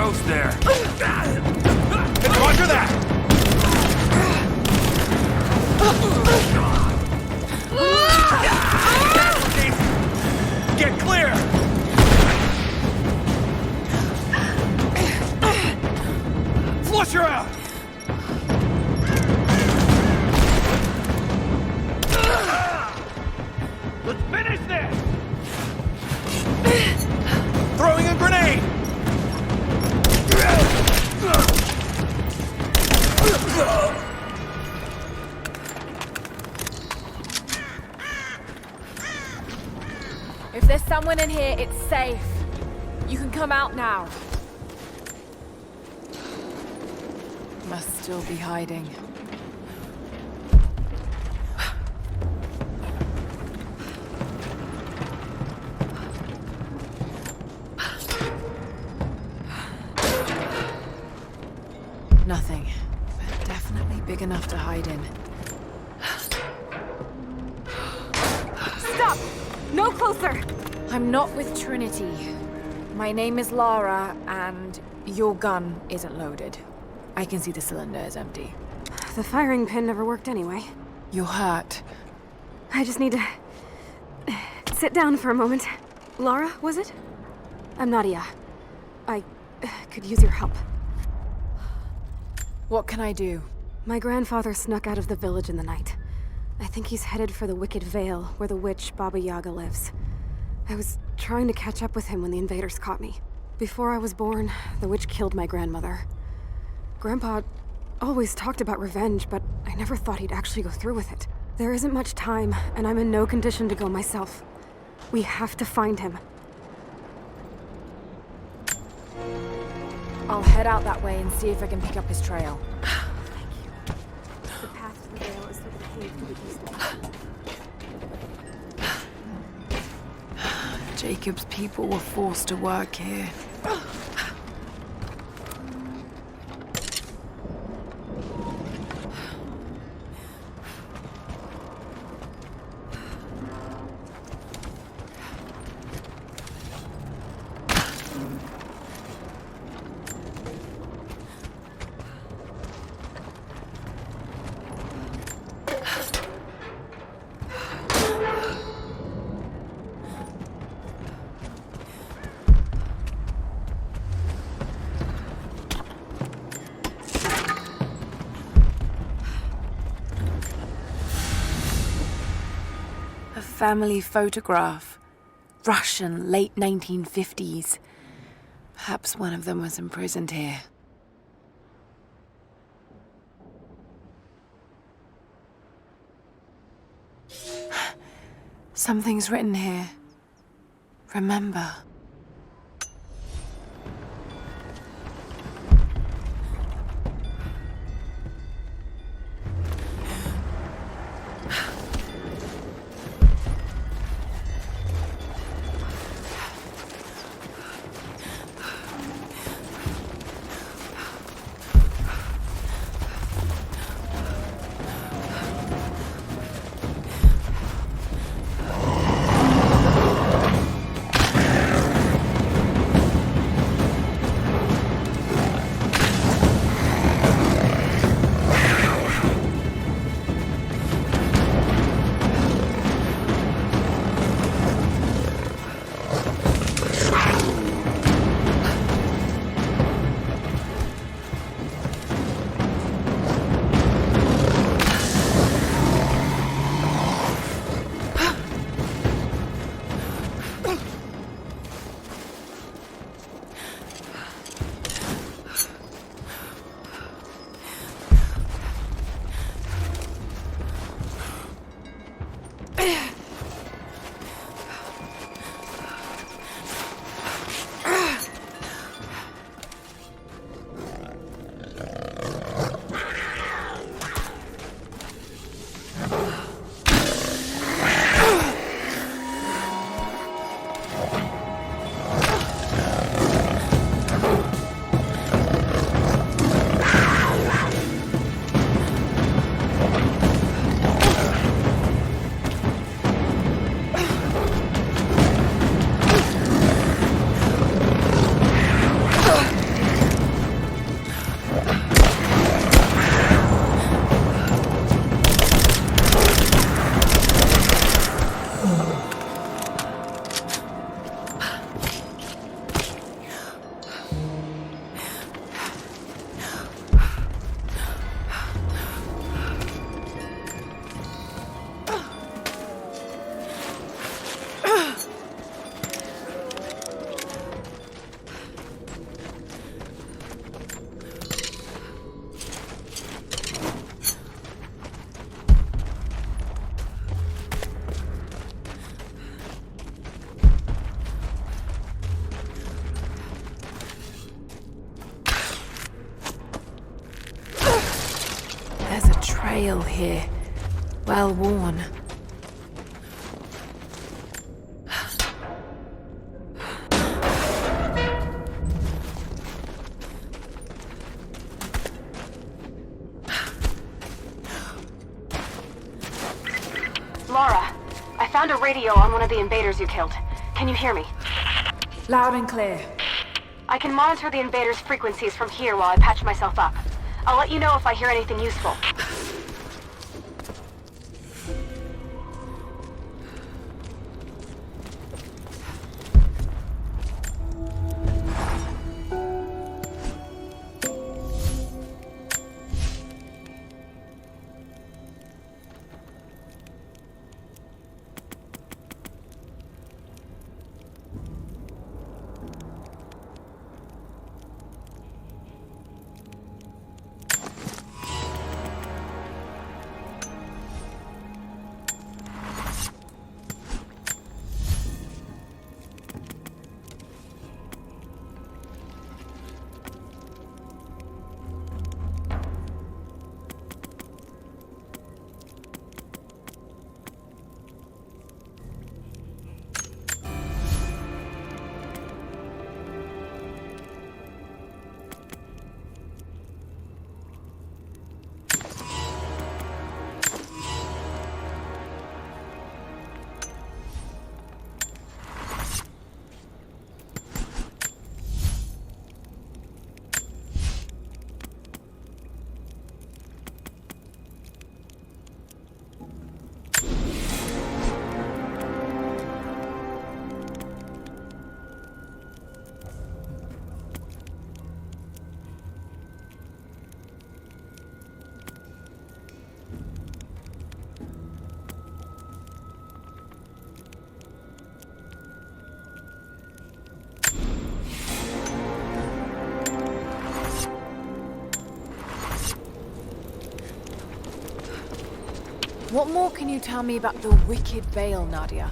ghost there. Roger that! Get clear! Flush her out! Let's finish this! Throwing a grenade! If there's someone in here, it's safe. You can come out now. Must still be hiding. Nothing, but definitely big enough to hide in. Stop! No closer! I'm not with Trinity. My name is Lara, and your gun isn't loaded. I can see the cylinder is empty. The firing pin never worked anyway. You're hurt. I just need to sit down for a moment. Lara, was it? I'm Nadia. I could use your help. What can I do? My grandfather snuck out of the village in the night. I think he's headed for the Wicked Vale, where the witch Baba Yaga lives. I was trying to catch up with him when the invaders caught me. Before I was born, the witch killed my grandmother. Grandpa always talked about revenge, but I never thought he'd actually go through with it. There isn't much time, and I'm in no condition to go myself. We have to find him. I'll head out that way and see if I can pick up his trail. Thank you. The path to the Vale is through the cave to the east of it. Jacob's people were forced to work here. A family photograph. Russian, late 1950s. Perhaps one of them was imprisoned here. Something's written here. Remember. veil here. Well worn. Lara, I found a radio on one of the invaders you killed. Can you hear me? Loud and clear. I can monitor the invaders' frequencies from here while I patch myself up. I'll let you know if I hear anything useful. What more can you tell me about the Wicked Veil, Nadia?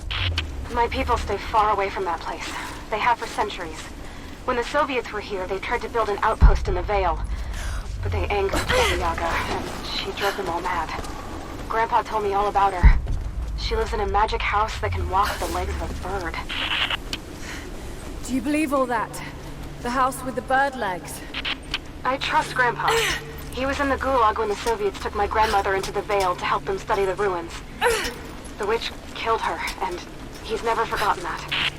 My people stay far away from that place. They have for centuries. When the Soviets were here, they tried to build an outpost in the Veil. But they angered Yaga, and she drove them all mad. Grandpa told me all about her. She lives in a magic house that can walk the legs of a bird. Do you believe all that? The house with the bird legs? I trust Grandpa. He was in the Gulag when the Soviets took my grandmother into the Veil to help them study the ruins. The witch killed her, and he's never forgotten that.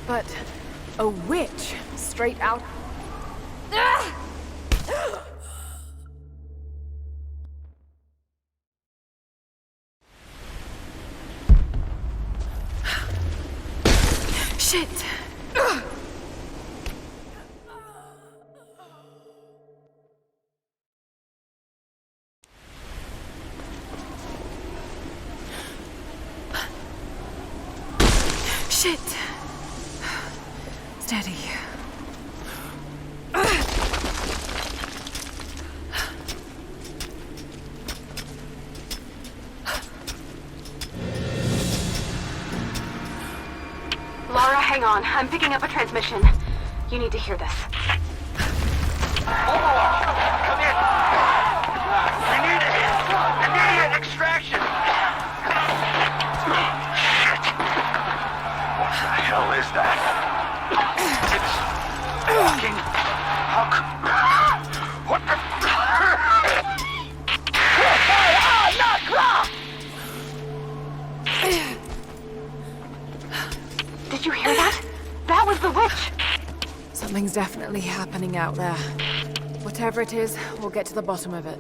But a witch? Straight out... Shit! Shit! Steady. Lara, hang on. I'm picking up a transmission. You need to hear this. Overwatch! Come in! We need immediate extraction! Shit! What the hell is that? It's walking. What the... Did you hear that? That was the witch! Something's definitely happening out there. Whatever it is, we'll get to the bottom of it.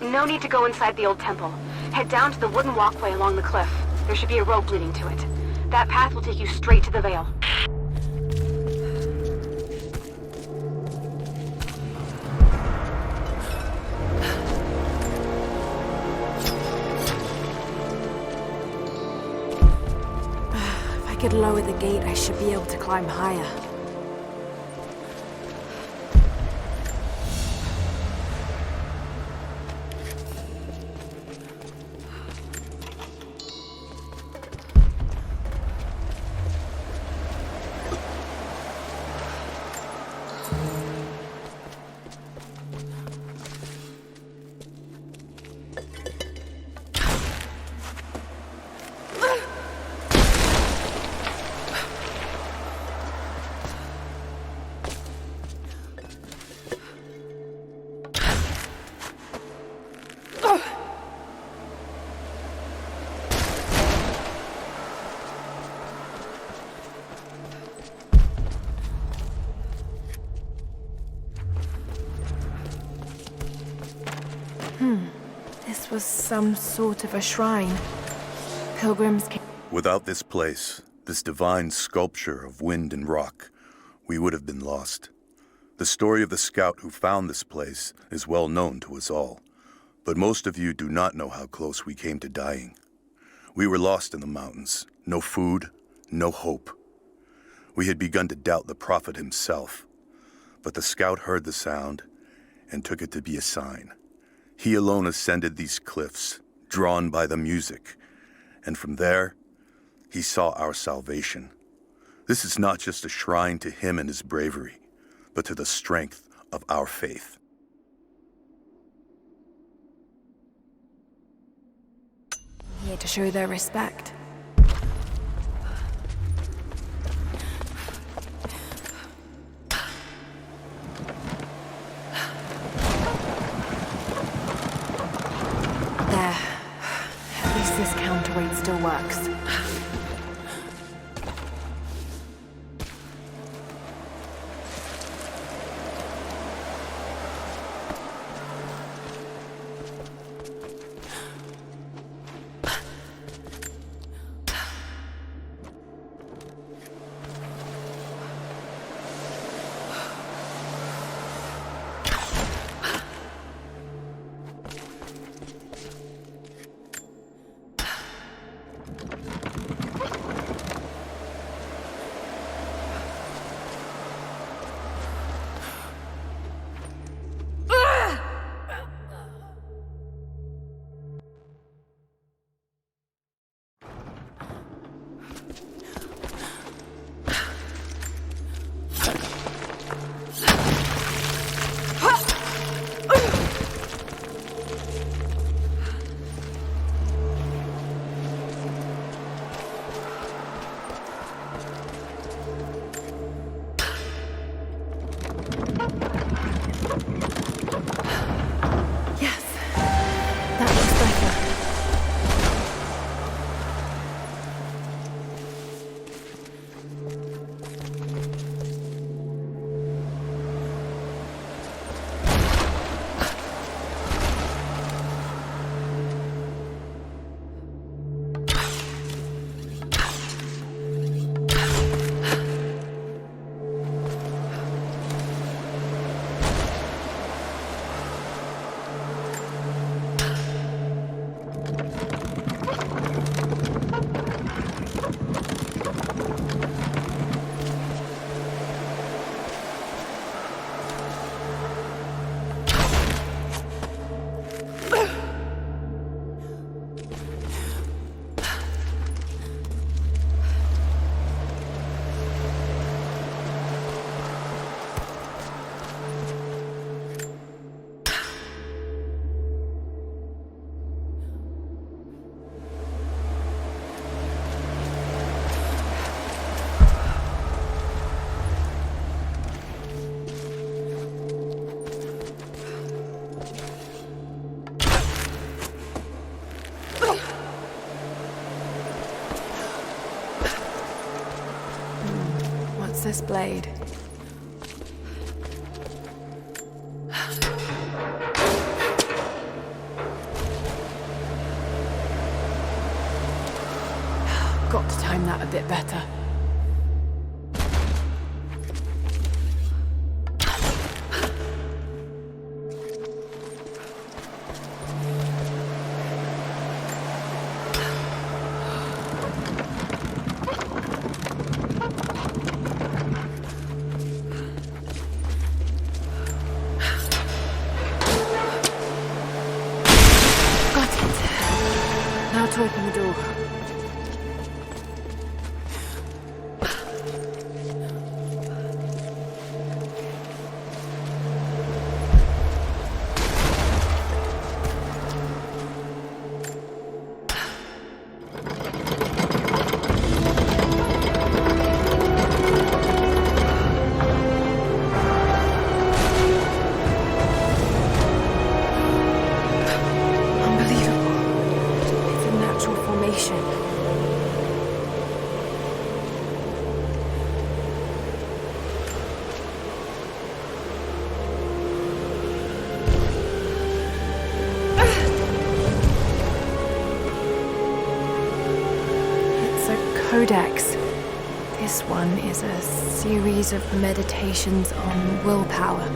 No need to go inside the old temple. Head down to the wooden walkway along the cliff. There should be a rope leading to it. That path will take you straight to the Veil. could lower the gate, I should be able to climb higher. This was some sort of a shrine. Pilgrims came. Without this place, this divine sculpture of wind and rock, we would have been lost. The story of the scout who found this place is well known to us all, but most of you do not know how close we came to dying. We were lost in the mountains, no food, no hope. We had begun to doubt the prophet himself, but the scout heard the sound and took it to be a sign. He alone ascended these cliffs, drawn by the music, and from there, he saw our salvation. This is not just a shrine to him and his bravery, but to the strength of our faith. Here to show their respect. There. At least this counterweight still works. This blade. Got to time that a bit better. to open the door. Codex. This one is a series of meditations on willpower.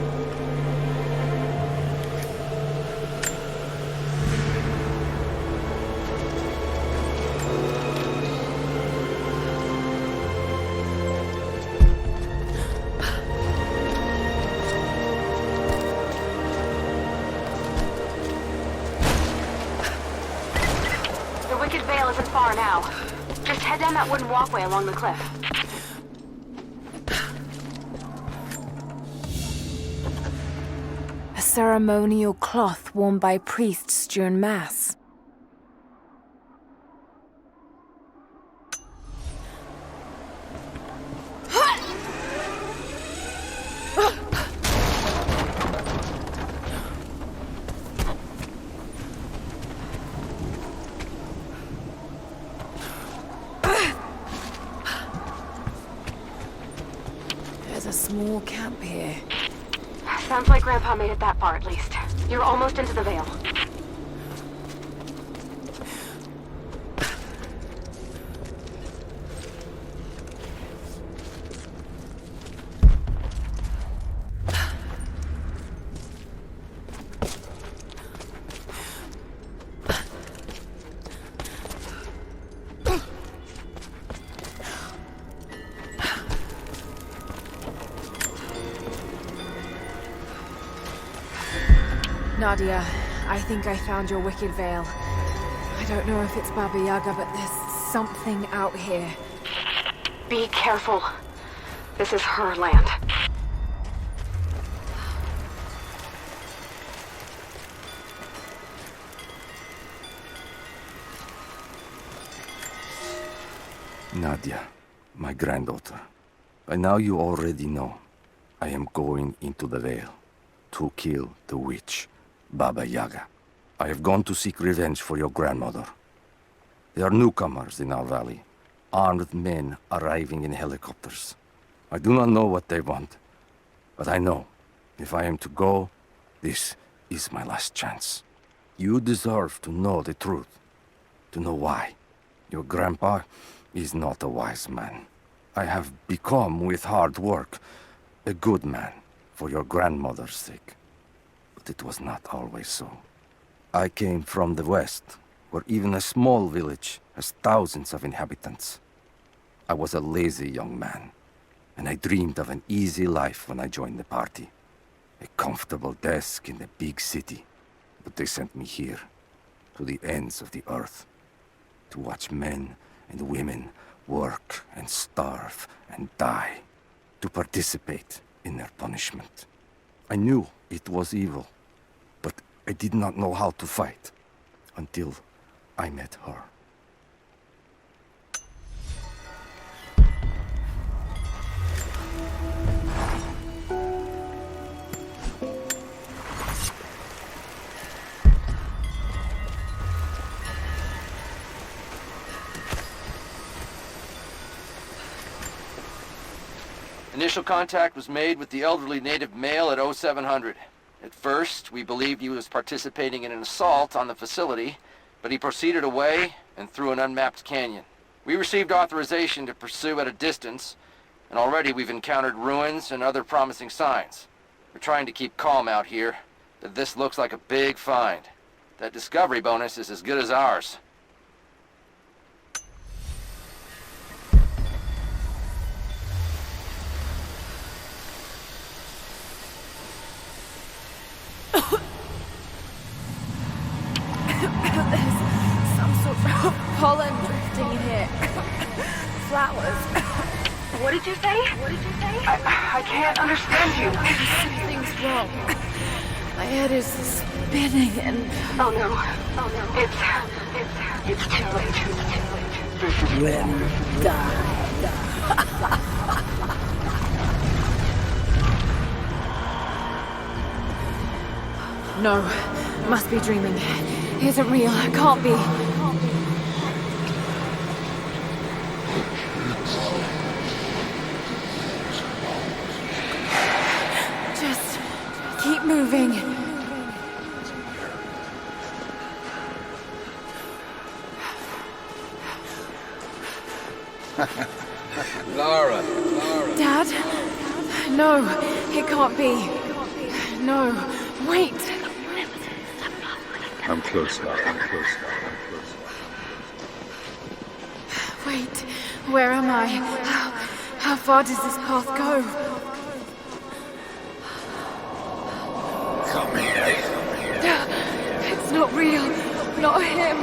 The Wicked Veil isn't far now. Just head down that wooden walkway along the cliff. A ceremonial cloth worn by priests during Mass. There's a small camp here. Sounds like Grandpa made it that far at least. You're almost into the Veil. Nadia, I think I found your Wicked Veil. I don't know if it's Baba Yaga, but there's something out here. Be careful. This is her land. Nadia, my granddaughter. By now you already know. I am going into the Veil to kill the witch, Baba Yaga. I have gone to seek revenge for your grandmother. There are newcomers in our valley, armed men arriving in helicopters. I do not know what they want, but I know if I am to go, this is my last chance. You deserve to know the truth, to know why. Your grandpa is not a wise man. I have become, with hard work, a good man for your grandmother's sake. But it was not always so. I came from the west, where even a small village has thousands of inhabitants. I was a lazy young man, and I dreamed of an easy life when I joined the party. A comfortable desk in the big city. But they sent me here, to the ends of the earth, to watch men and women work and starve and die, to participate in their punishment. I knew it was evil, but I did not know how to fight until I met her. Initial contact was made with the elderly native male at 0700. At first, we believed he was participating in an assault on the facility, but he proceeded away and through an unmapped canyon. We received authorization to pursue at a distance, and already we've encountered ruins and other promising signs. We're trying to keep calm out here, but this looks like a big find. That discovery bonus is as good as ours. There's some sort of did you say? I can't understand you. Something's wrong. My head is spinning and... Oh no. It's too late. No, must be dreaming. Isn't real, can't be. Just keep moving. Lara. Dad? No, it can't be. No, wait. I'm close now. Wait, where am I? How far does this path go? Come here. It's not real. Not him.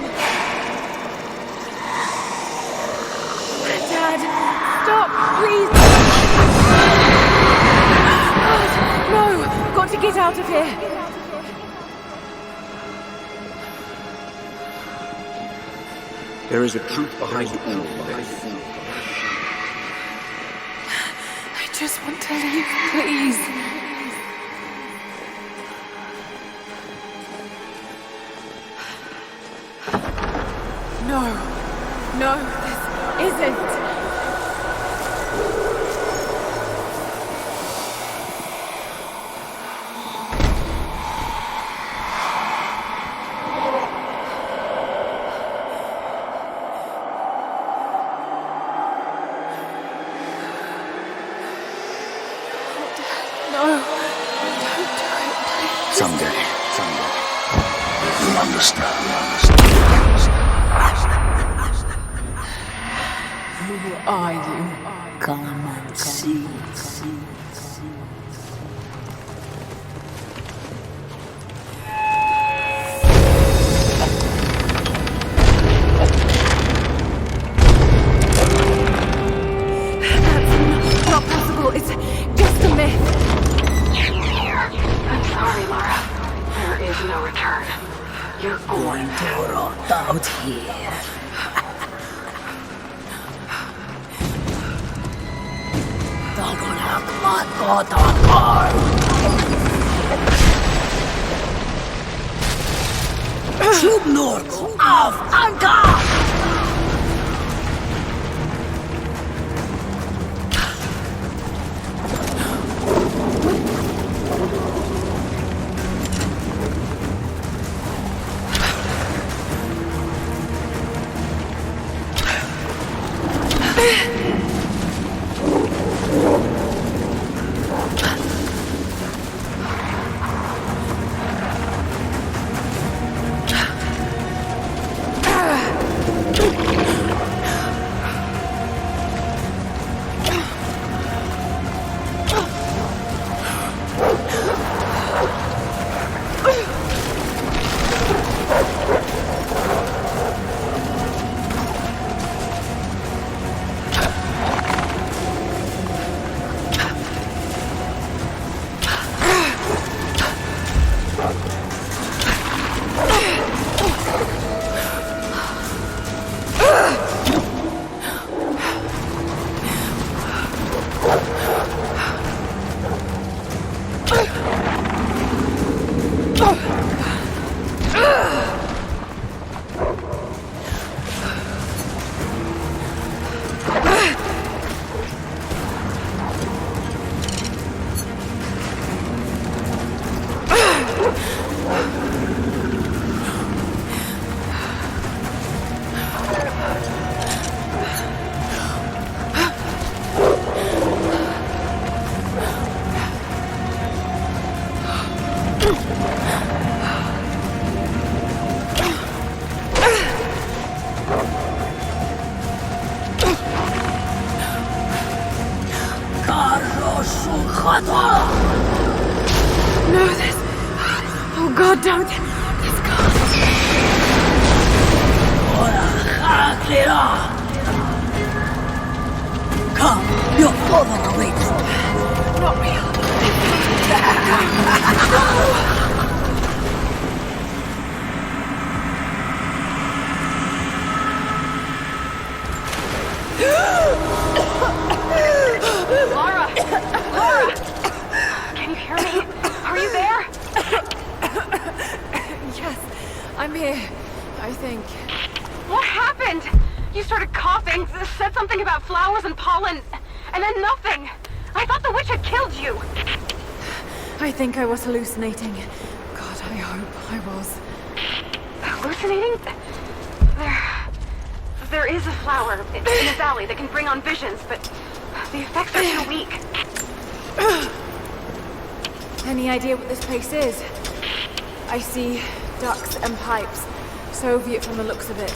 Dad, stop, please. No, got to get out of here. There is a truth behind all this. I just want to leave, please. No, this isn't. Someday. You'll understand. Who are you? Come and see. That's not possible. It's just a myth. I'm sorry, Lara. There is no return. You're Going to rot out here. Tagunak matotakar. Subnorku af Anka! No, this... Oh God, don't. This can't. Come, your father awaits. Not real. Lara! Lara! Can you hear me? Are you there? Yes, I'm here. I think. What happened? You started coughing, said something about flowers and pollen, and then nothing. I thought the witch had killed you. I think I was hallucinating. God, I hope I was. Hallucinating? There is a flower in a valley that can bring on visions, but the effects are too weak. Any idea what this place is? I see ducks and pipes. Soviet from the looks of it.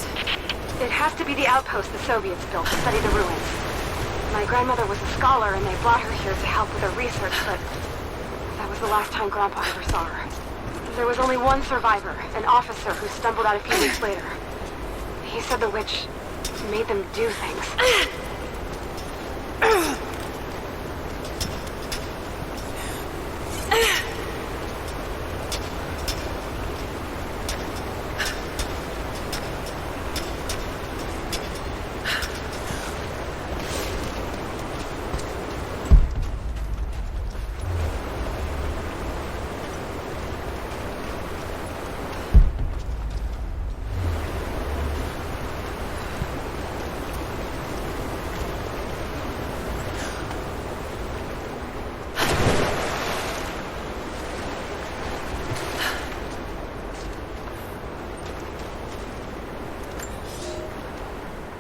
It has to be the outpost the Soviets built to study the ruins. My grandmother was a scholar and they brought her here to help with her research, but that was the last time Grandpa ever saw her. There was only one survivor, an officer who stumbled out a few weeks later. He said the witch made them do things.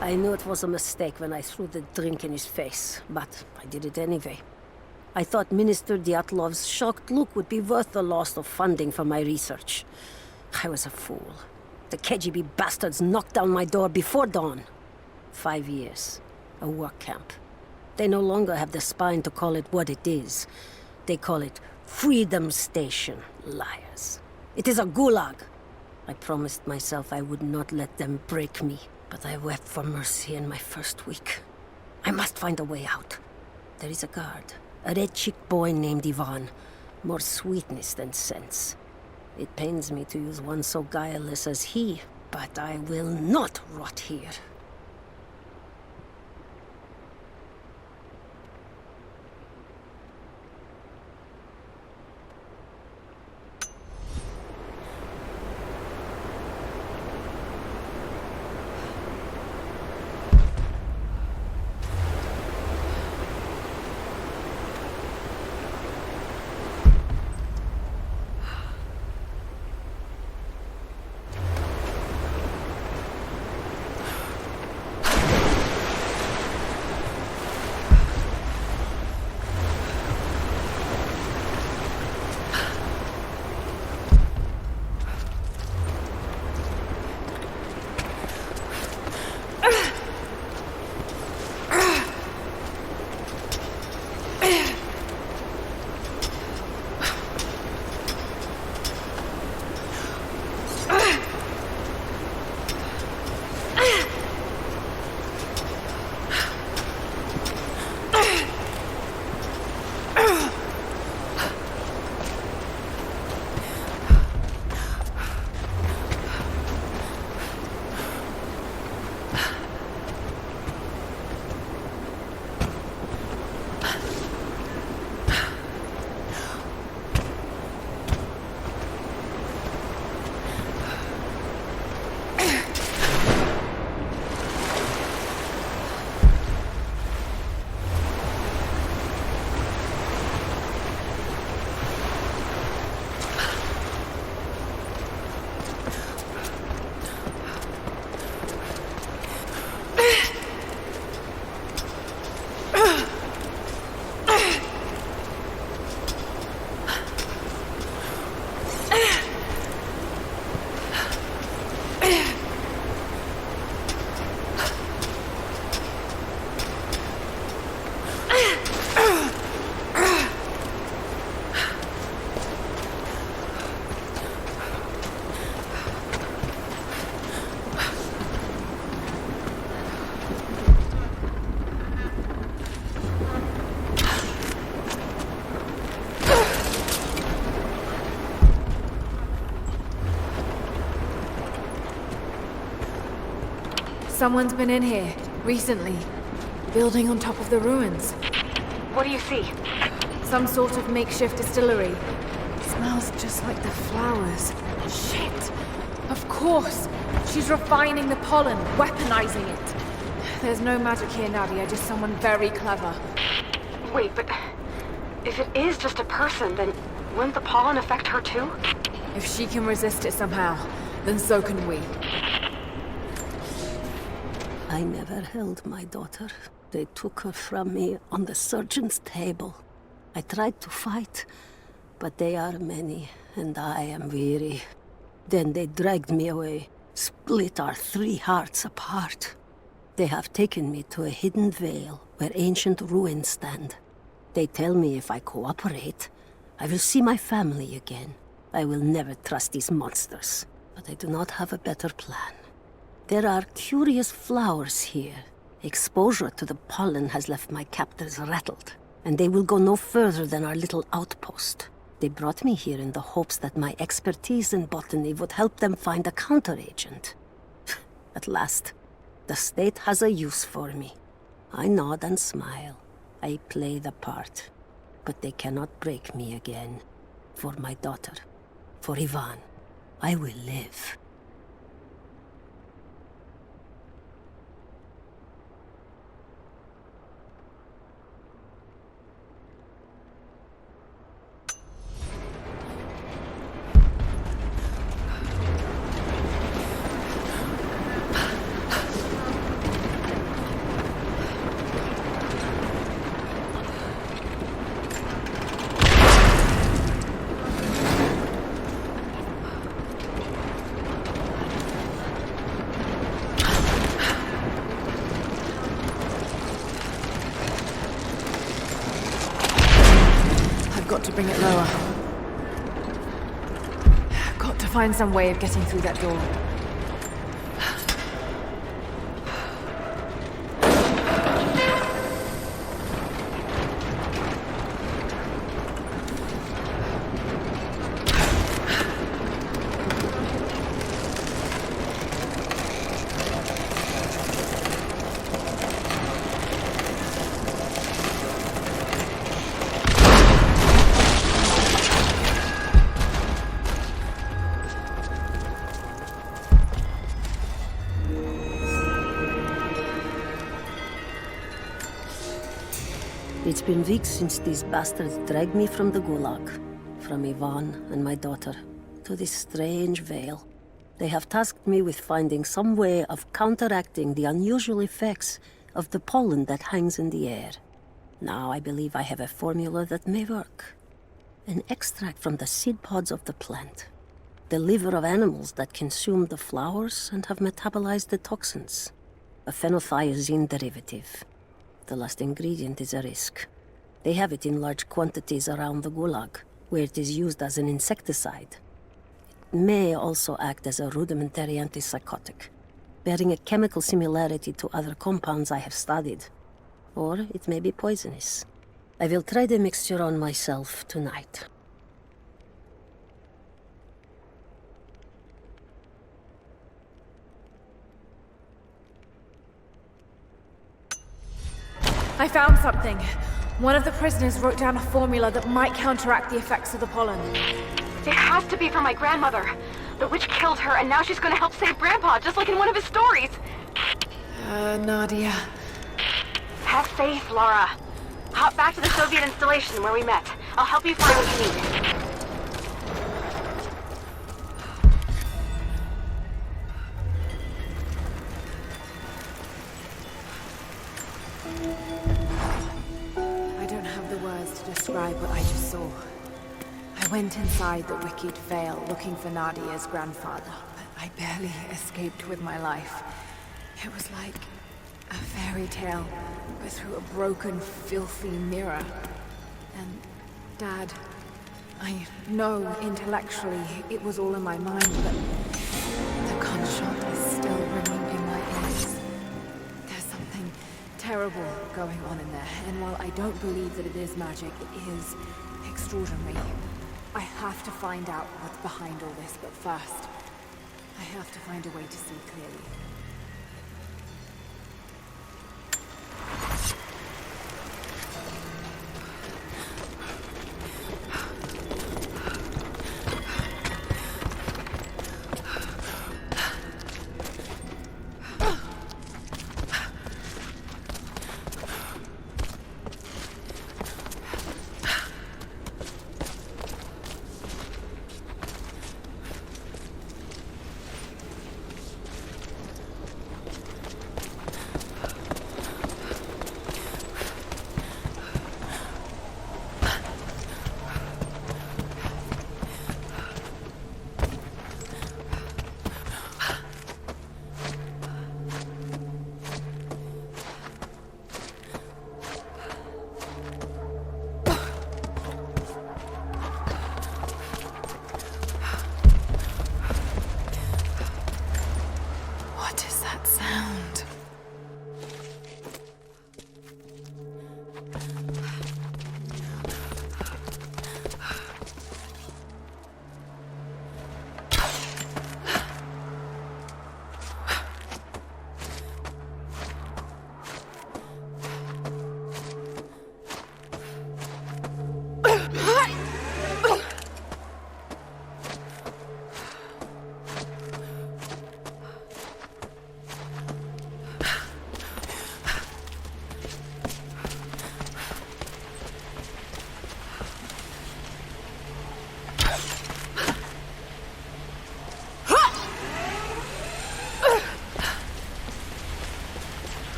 I knew it was a mistake when I threw the drink in his face, but I did it anyway. I thought Minister Dyatlov's shocked look would be worth the loss of funding for my research. I was a fool. The KGB bastards knocked down my door before dawn. 5 years. A work camp. They no longer have the spine to call it what it is. They call it Freedom Station, liars. It is a gulag. I promised myself I would not let them break me. But I wept for mercy in my first week. I must find a way out. There is a guard, a red-cheeked boy named Ivan. More sweetness than sense. It pains me to use one so guileless as he, but I will not rot here. Someone's been in here, recently. Building on top of the ruins. What do you see? Some sort of makeshift distillery. Smells just like the flowers. Shit! Of course! She's refining the pollen, weaponizing it. There's no magic here, Nadia, just someone very clever. Wait, but if it is just a person, then wouldn't the pollen affect her too? If she can resist it somehow, then so can we. I never held my daughter. They took her from me on the surgeon's table. I tried to fight, but they are many, and I am weary. Then they dragged me away, split our 3 hearts apart. They have taken me to a hidden vale where ancient ruins stand. They tell me if I cooperate, I will see my family again. I will never trust these monsters, but I do not have a better plan. There are curious flowers here. Exposure to the pollen has left my captors rattled, and they will go no further than our little outpost. They brought me here in the hopes that my expertise in botany would help them find a counteragent. At last, the state has a use for me. I nod and smile. I play the part. But they cannot break me again. For my daughter, for Ivan, I will live. Got to bring it lower. Got to find some way of getting through that door. It's been weeks since these bastards dragged me from the Gulag, from Ivan and my daughter, to this strange vale. They have tasked me with finding some way of counteracting the unusual effects of the pollen that hangs in the air. Now I believe I have a formula that may work. An extract from the seed pods of the plant. The liver of animals that consume the flowers and have metabolized the toxins. A phenothiazine derivative. The last ingredient is a risk. They have it in large quantities around the Gulag, where it is used as an insecticide. It may also act as a rudimentary antipsychotic, bearing a chemical similarity to other compounds I have studied. Or it may be poisonous. I will try the mixture on myself tonight. I found something. One of the prisoners wrote down a formula that might counteract the effects of the pollen. It has to be for my grandmother. The witch killed her, and now she's gonna help save Grandpa, just like in one of his stories. Nadia. Have faith, Laura. Hop back to the Soviet installation where we met. I'll help you find what you need. I don't have the words to describe what I just saw. I went inside the wicked vale looking for Nadia's grandfather, but I barely escaped with my life. It was like a fairy tale, but through a broken, filthy mirror. And Dad, I know intellectually it was all in my mind, but the gunshot is still ringing in my ears. There's something terrible going on in there, and while I don't believe that it is magic, it is extraordinary. I have to find out what's behind all this, but first, I have to find a way to see clearly.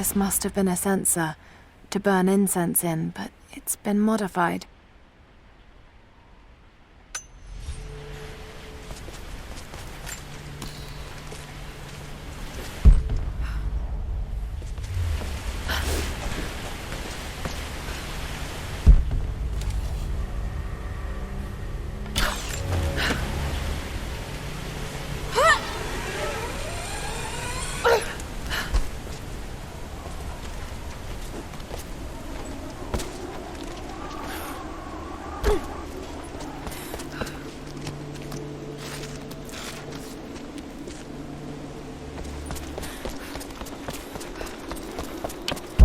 This must have been a censer to burn incense in, but it's been modified.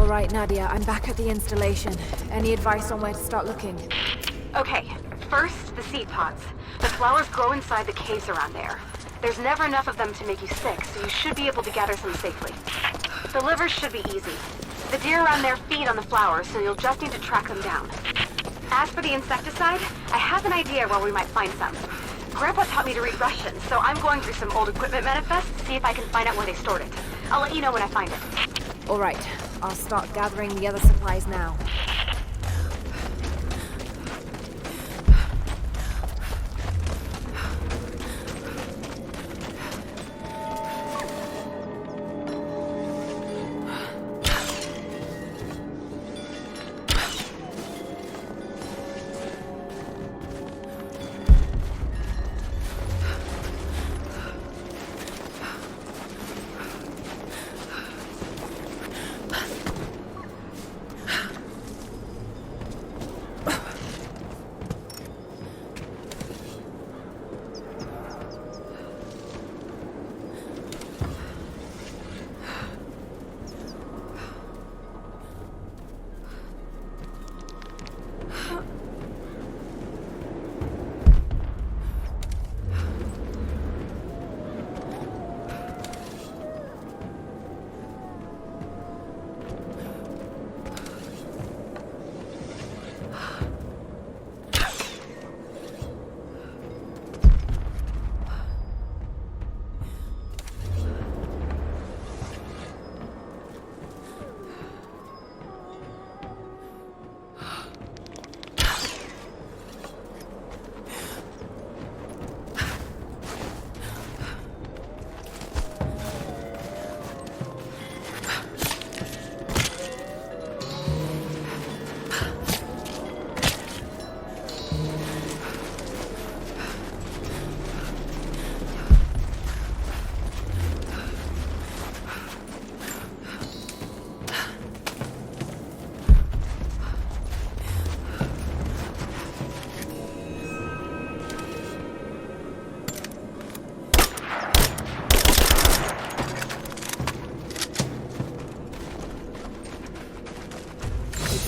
All right, Nadia, I'm back at the installation. Any advice on where to start looking? Okay, first, the seed pods. The flowers grow inside the caves around there. There's never enough of them to make you sick, so you should be able to gather some safely. The livers should be easy. The deer around there feed on the flowers, so you'll just need to track them down. As for the insecticide, I have an idea where we might find some. Grandpa taught me to read Russian, so I'm going through some old equipment manifests to see if I can find out where they stored it. I'll let you know when I find it. All right, I'll start gathering the other supplies now.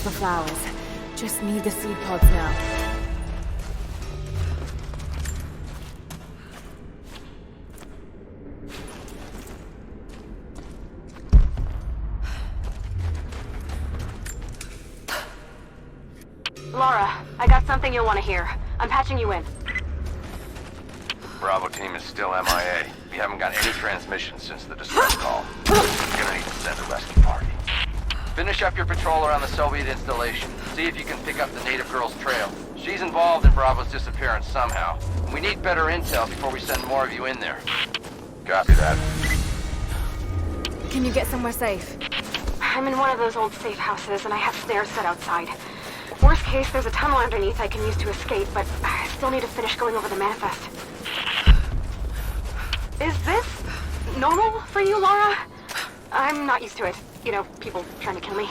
The flowers. Just need the seed pods now. Laura, I got something you'll want to hear. I'm patching you in. Bravo team is still MIA. We haven't got any transmissions since the distress call. We're gonna need to send a rescue party. Finish up your patrol around the Soviet installation. See if you can pick up the native girl's trail. She's involved in Bravo's disappearance somehow. We need better intel before we send more of you in there. Copy that. Can you get somewhere safe? I'm in one of those old safe houses, and I have snares set outside. Worst case, there's a tunnel underneath I can use to escape, but I still need to finish going over the manifest. Is this normal for you, Laura? I'm not used to it. You know, people trying to kill me.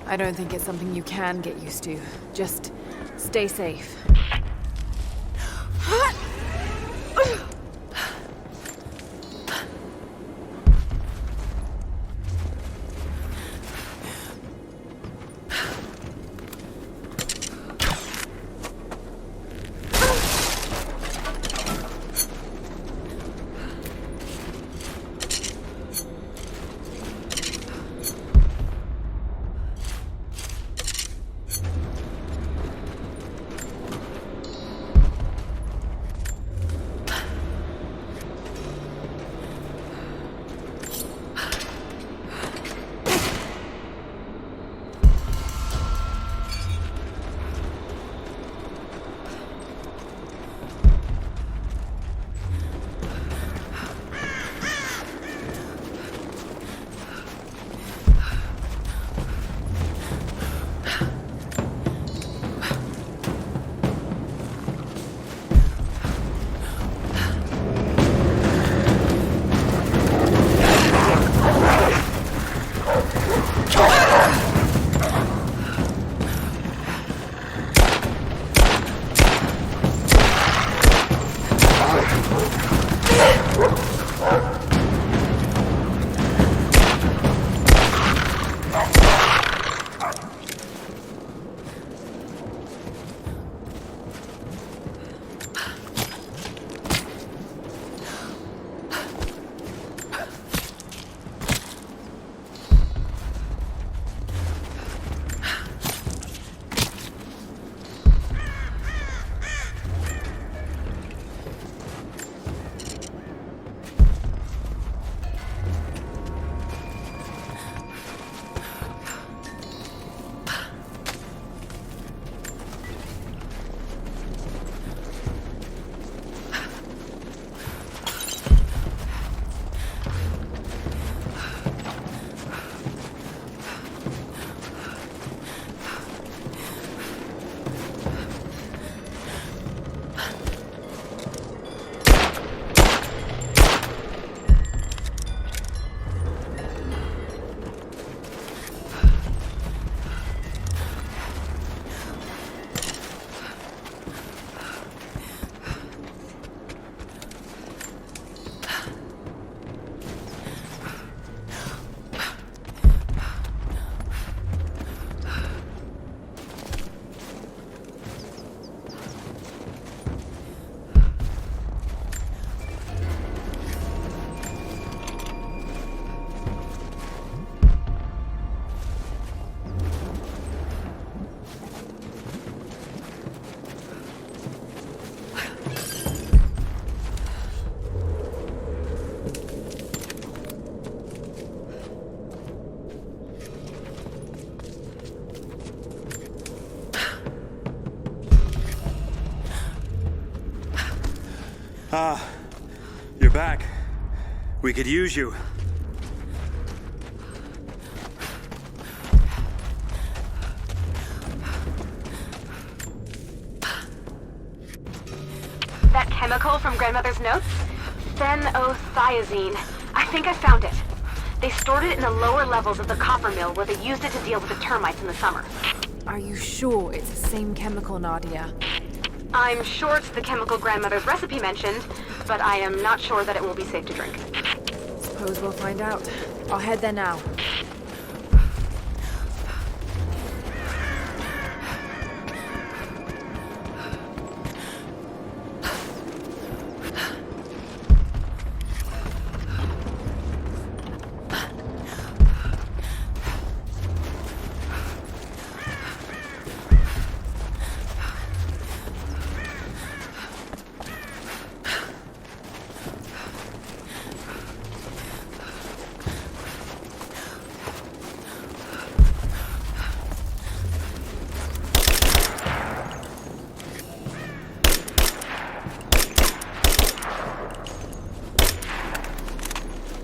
I don't think it's something you can get used to. Just stay safe. You're back. We could use you. That chemical from Grandmother's notes? Phenothiazine. I think I found it. They stored it in the lower levels of the copper mill where they used it to deal with the termites in the summer. Are you sure it's the same chemical, Nadia? I'm sure it's the chemical Grandmother's recipe mentioned, but I am not sure that it will be safe to drink. Suppose we'll find out. I'll head there now.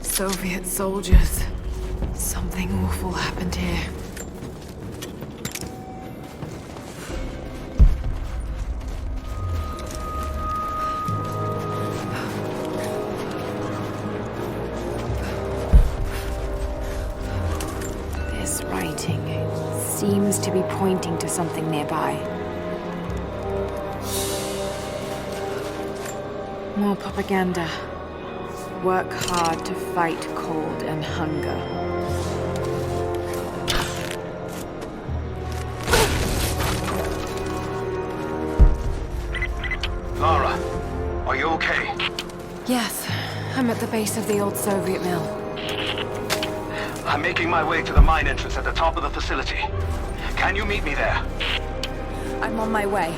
Soviet soldiers. Something awful happened here. This writing seems to be pointing to something nearby. More propaganda. Work hard to fight cold and hunger. Lara, are you okay? Yes, I'm at the base of the old Soviet mill. I'm making my way to the mine entrance at the top of the facility. Can you meet me there? I'm on my way.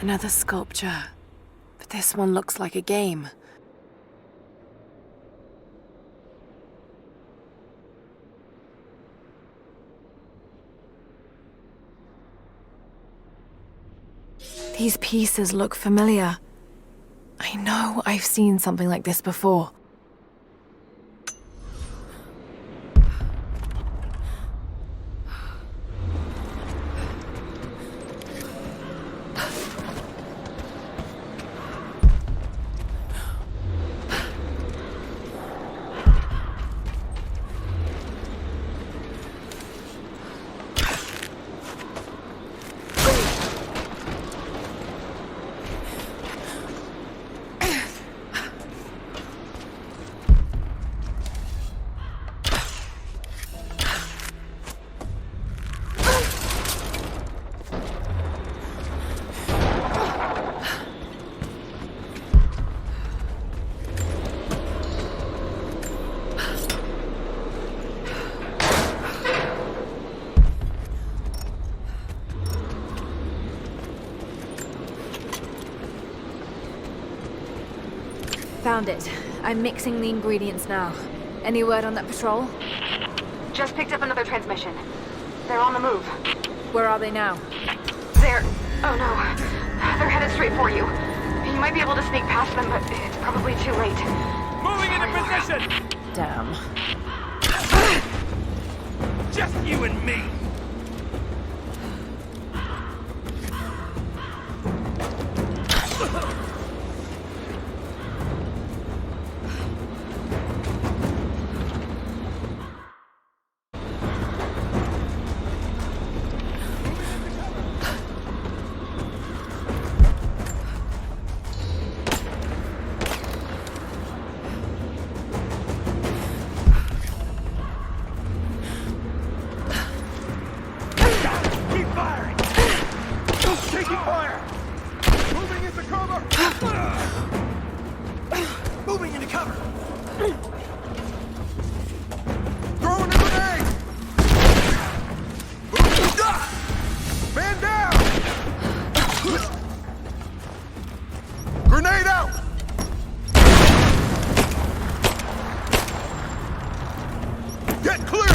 Another sculpture, but this one looks like a game. These pieces look familiar. I know I've seen something like this before. Found it. I'm mixing the ingredients now. Any word on that patrol? Just picked up another transmission. They're on the move. Where are they now? They're... oh no. They're headed straight for you. You might be able to sneak past them, but it's probably too late. Moving into position! Damn. Just you and me! Taking fire! Moving into cover! Moving into cover! Throwing a grenade! Man down! Grenade out! Get clear!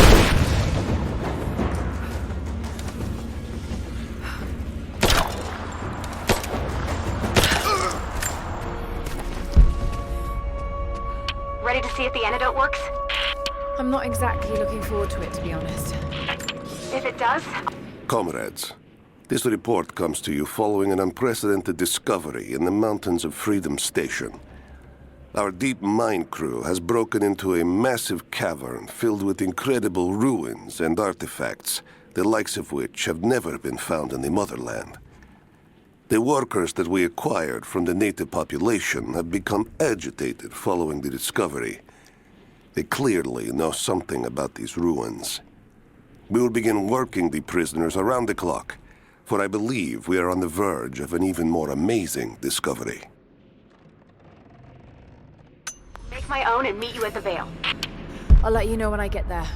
Ready to see if the antidote works? I'm not exactly looking forward to it, to be honest. If it does, Comrades, this report comes to you following an unprecedented discovery in the mountains of Freedom Station. Our deep mine crew has broken into a massive cavern filled with incredible ruins and artifacts, the likes of which have never been found in the motherland. The workers that we acquired from the native population have become agitated following the discovery. They clearly know something about these ruins. We will begin working the prisoners around the clock, for I believe we are on the verge of an even more amazing discovery. make my own and meet you at the Vale. I'll let you know when I get there.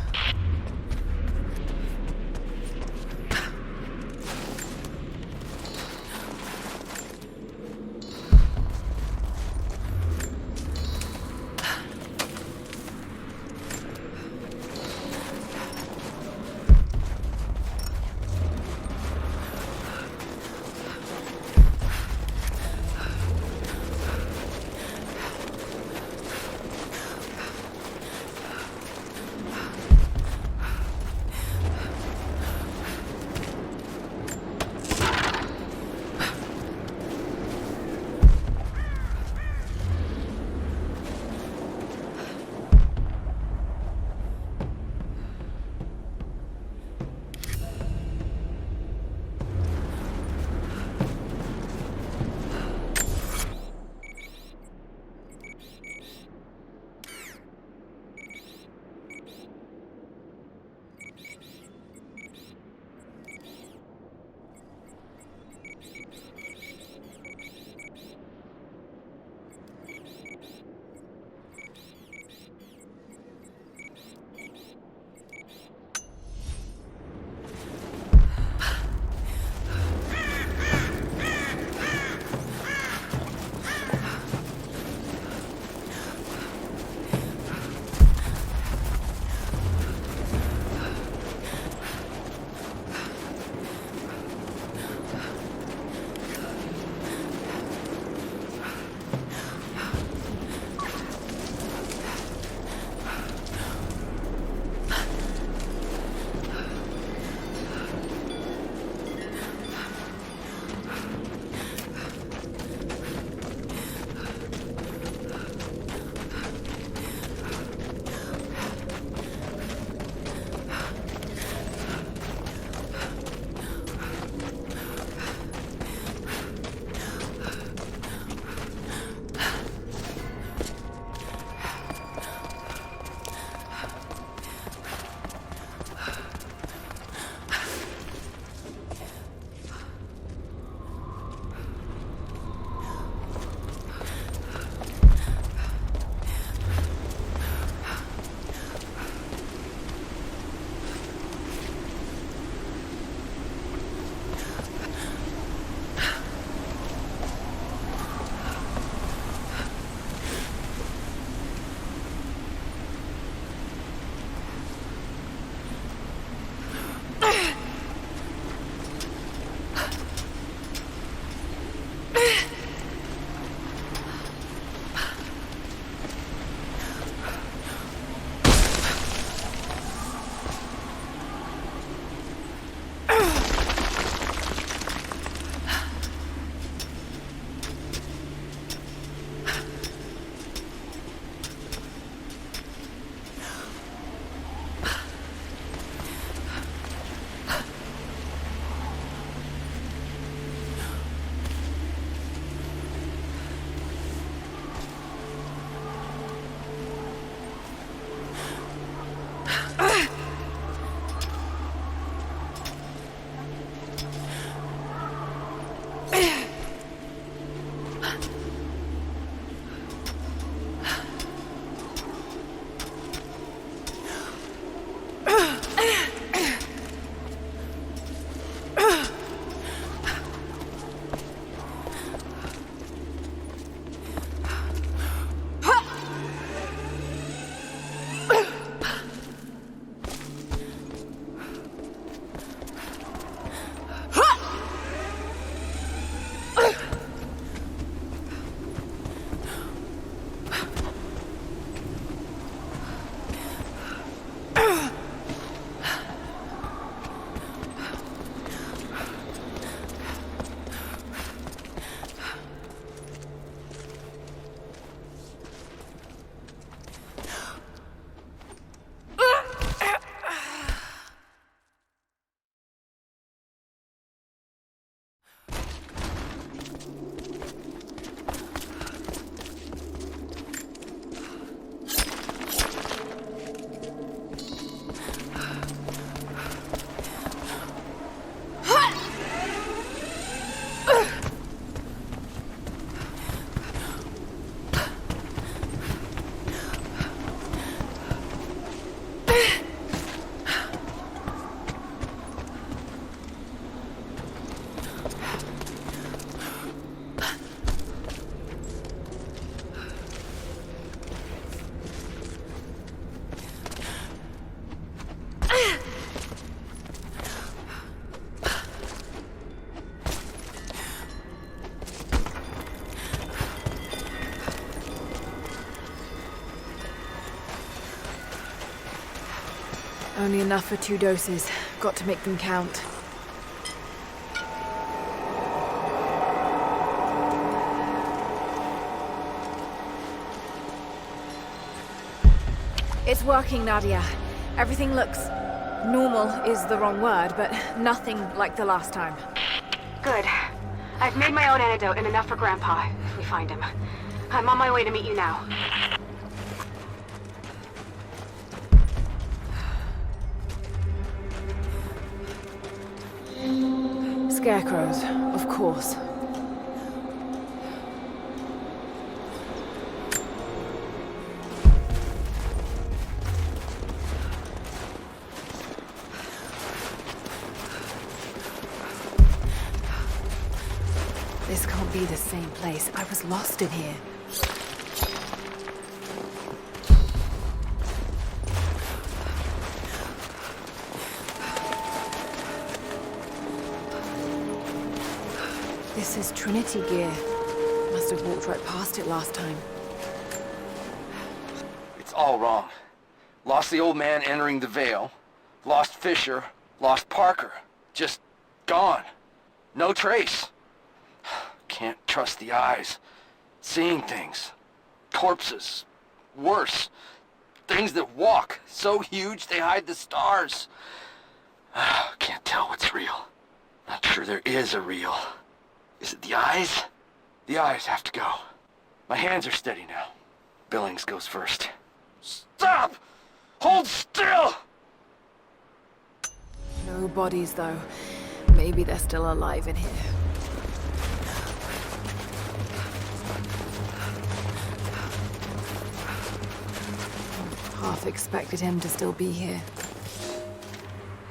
Only enough for 2 doses. Got to make them count. It's working, Nadia. Everything looks... normal is the wrong word, but nothing like the last time. Good. I've made my own antidote and enough for Grandpa, if we find him. I'm on my way to meet you now. Scarecrows, of course. This can't be the same place. I was lost in here. This is Trinity gear. Must have walked right past it last time. It's all wrong. Lost the old man entering the Vale. Lost Fisher. Lost Parker. Just gone. No trace. Can't trust the eyes. Seeing things. Corpses. Worse. Things that walk. So huge they hide the stars. Can't tell what's real. Not sure there is a real. Is it the eyes? The eyes have to go. My hands are steady now. Billings goes first. Stop! Hold still! No bodies, though. Maybe they're still alive in here. Half expected him to still be here.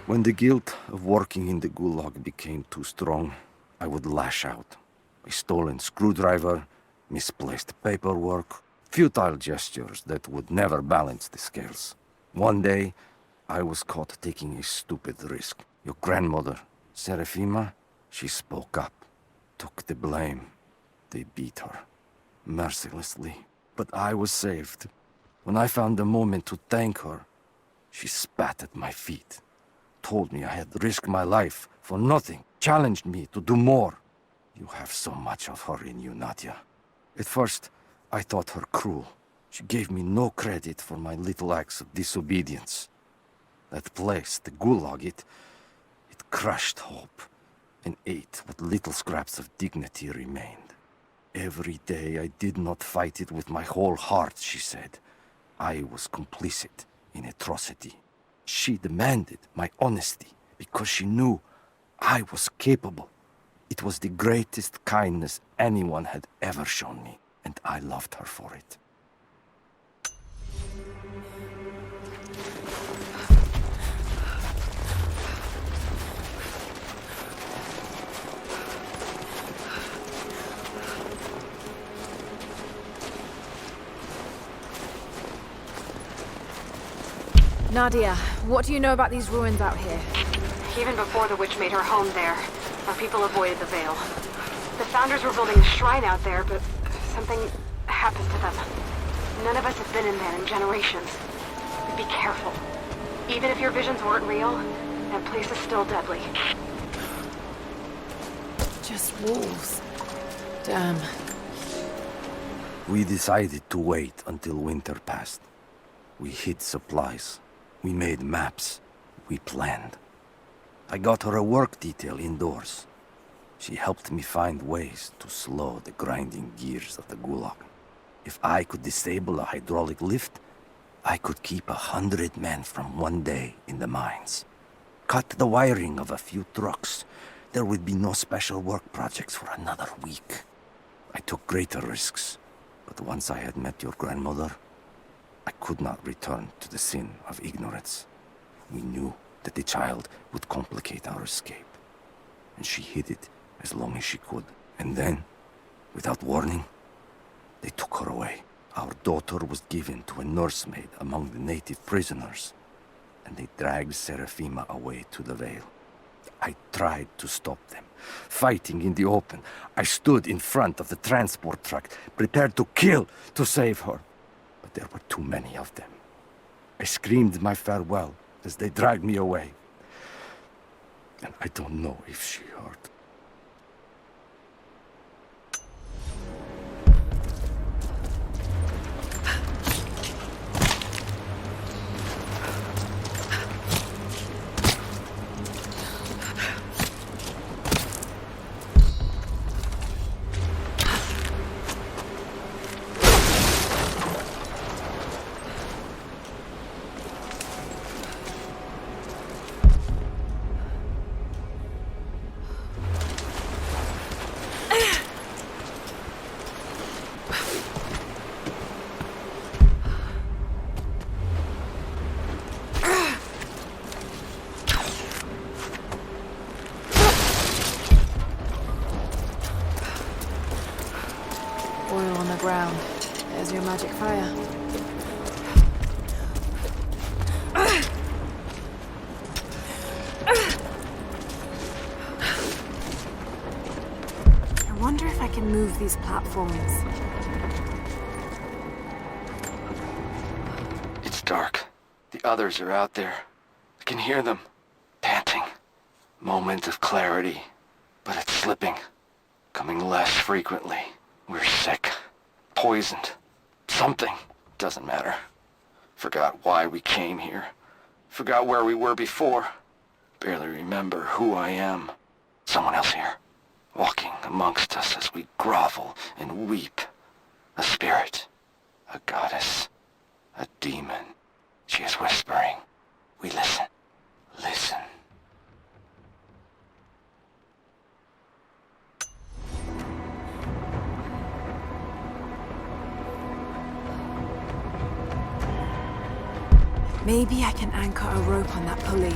When the guilt of working in the Gulag became too strong, I would lash out. A stolen screwdriver, misplaced paperwork, futile gestures that would never balance the scales. One day, I was caught taking a stupid risk. Your grandmother, Serafima, she spoke up, took the blame. They beat her, mercilessly. But I was saved. When I found the moment to thank her, she spat at my feet, told me I had risked my life for nothing, challenged me to do more. You have so much of her in you, Nadia. At first, I thought her cruel. She gave me no credit for my little acts of disobedience. That place, the Gulag, it crushed hope and ate what little scraps of dignity remained. Every day I did not fight it with my whole heart, she said. I was complicit in atrocity. She demanded my honesty because she knew I was capable. It was the greatest kindness anyone had ever shown me, and I loved her for it. Nadia, what do you know about these ruins out here? Even before the witch made her home there, our people avoided the Vale. The Founders were building a shrine out there, but something happened to them. None of us have been in there in generations. Be careful. Even if your visions weren't real, that place is still deadly. Just wolves. Damn. We decided to wait until winter passed. We hid supplies. We made maps. We planned. I got her a work detail indoors. She helped me find ways to slow the grinding gears of the Gulag. If I could disable a hydraulic lift, I could keep 100 men from one day in the mines. Cut the wiring of a few trucks. There would be no special work projects for another week. I took greater risks, but once I had met your grandmother, I could not return to the sin of ignorance. We knew that the child would complicate our escape, and she hid it as long as she could. And then, without warning, they took her away. Our daughter was given to a nursemaid among the native prisoners, and they dragged Serafima away to the Vale. I tried to stop them, fighting in the open. I stood in front of the transport truck, prepared to kill to save her. But there were too many of them. I screamed my farewell, as they dragged me away. And I don't know if she heard. Oil on the ground. There's your magic fire. I wonder if I can move these platforms. It's dark. The others are out there. I can hear them, panting. Moment of clarity, but it's slipping, coming less frequently. We're sick, poisoned, something. Doesn't matter. Forgot why we came here. Forgot where we were before. Barely remember who I am. Someone else here, walking amongst us as we grovel and weep. A spirit, a goddess, a demon. She is whispering. We listen. Listen. Maybe I can anchor a rope on that pulley.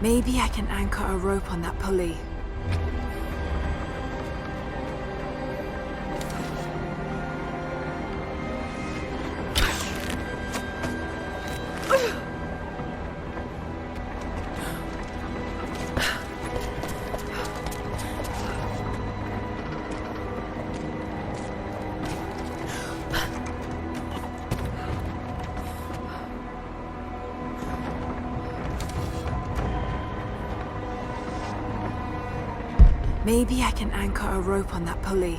Maybe I can anchor a rope on that pulley. Maybe I can anchor a rope on that pulley.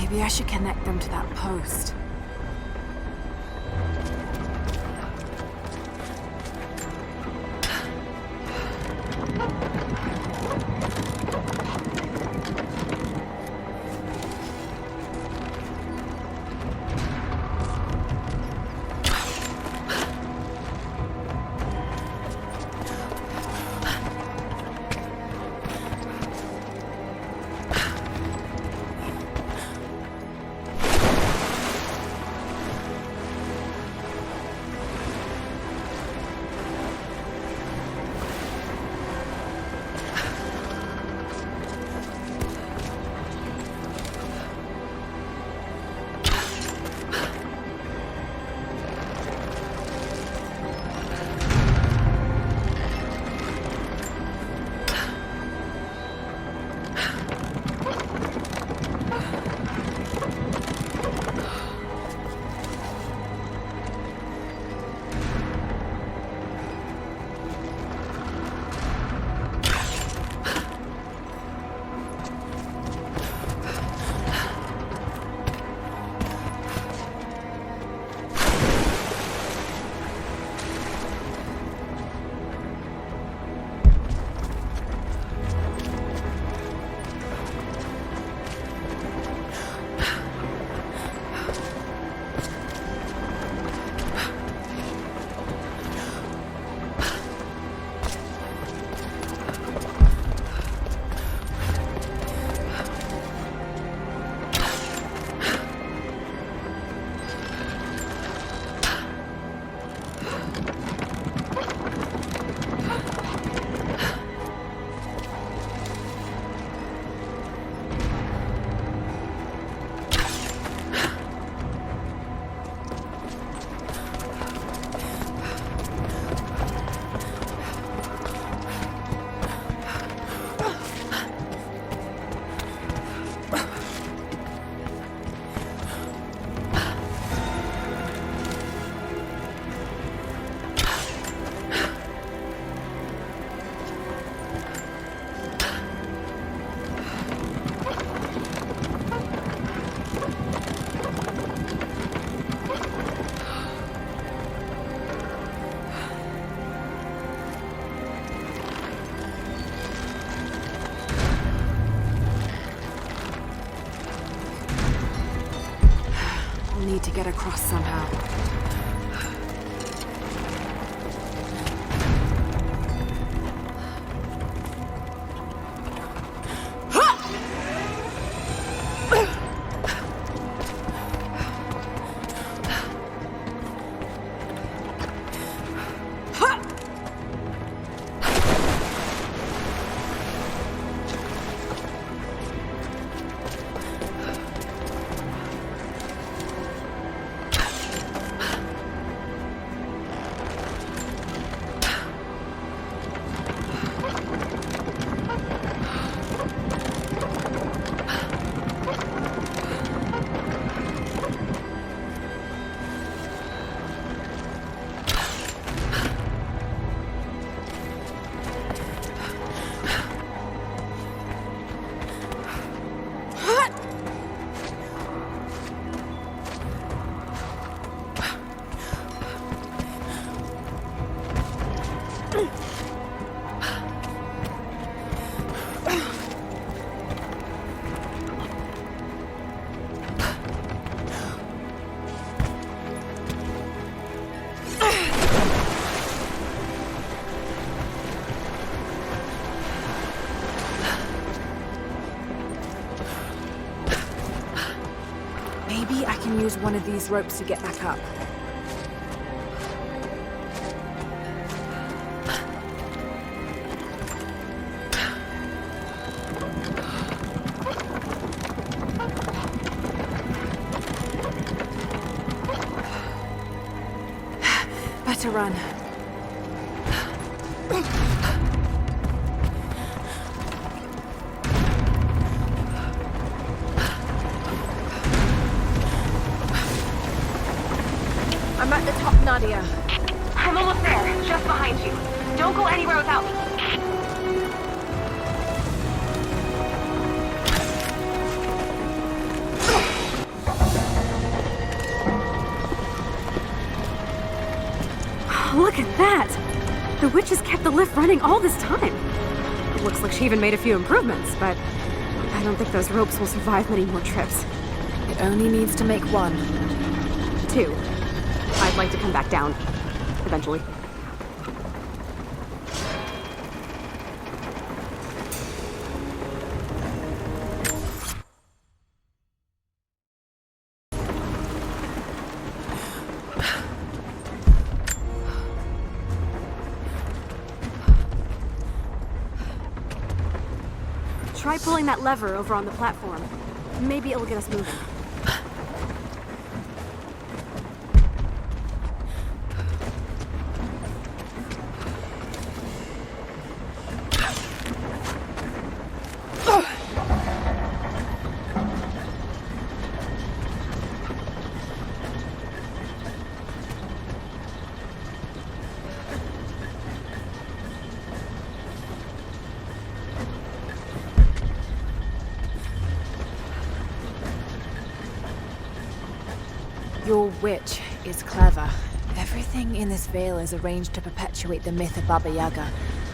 Maybe I should connect them to that post. Need to get across somehow. Maybe I can use one of these ropes to get back up. Better run. I'm at the top, Nadia. I'm almost there, just behind you. Don't go anywhere without me. witch has kept the lift running all this time. It looks like she even made a few improvements, but I don't think those ropes will survive many more trips. It only needs to make one. 2. I'd like to come back down. Eventually. Try pulling that lever over on the platform. Maybe it'll get us moving. Your witch is clever. Everything in this veil is arranged to perpetuate the myth of Baba Yaga,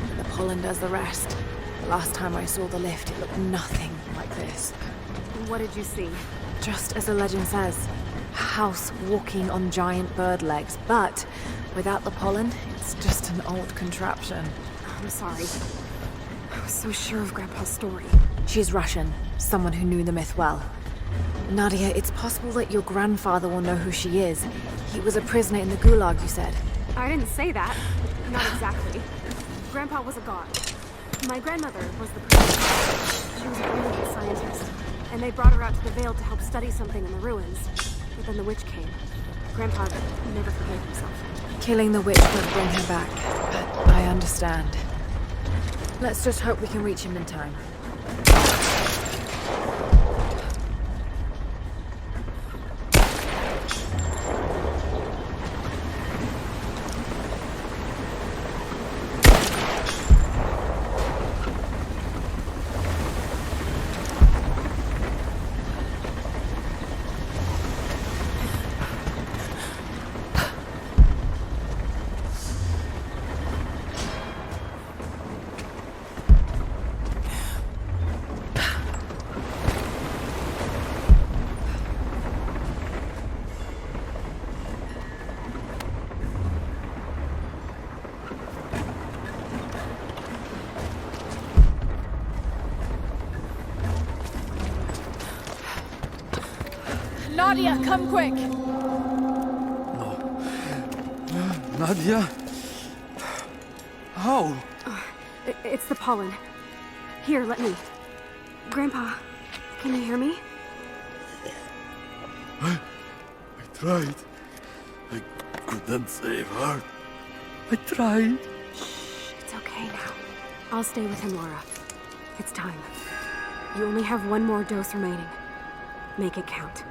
and the pollen does the rest. The last time I saw the lift, it looked nothing like this. What did you see? Just as the legend says, a house walking on giant bird legs, but without the pollen, it's just an old contraption. I'm sorry. I was so sure of Grandpa's story. She's Russian, someone who knew the myth well. Nadia, it's possible that your grandfather will know who she is. He was a prisoner in the Gulag, you said. I didn't say that. Not exactly. Grandpa was a god. My grandmother was the princess. She was a brilliant scientist, and they brought her out to the Vale to help study something in the ruins. But then the witch came. Grandpa never forgave himself. Killing the witch won't bring him back, but I understand. Let's just hope we can reach him in time. Nadia, come quick! Nadia? How? It's the pollen. Here, let me. Grandpa, can you hear me? I tried. I couldn't save her. I tried. Shh, it's okay now. I'll stay with him, Laura. It's time. You only have one more dose remaining. Make it count.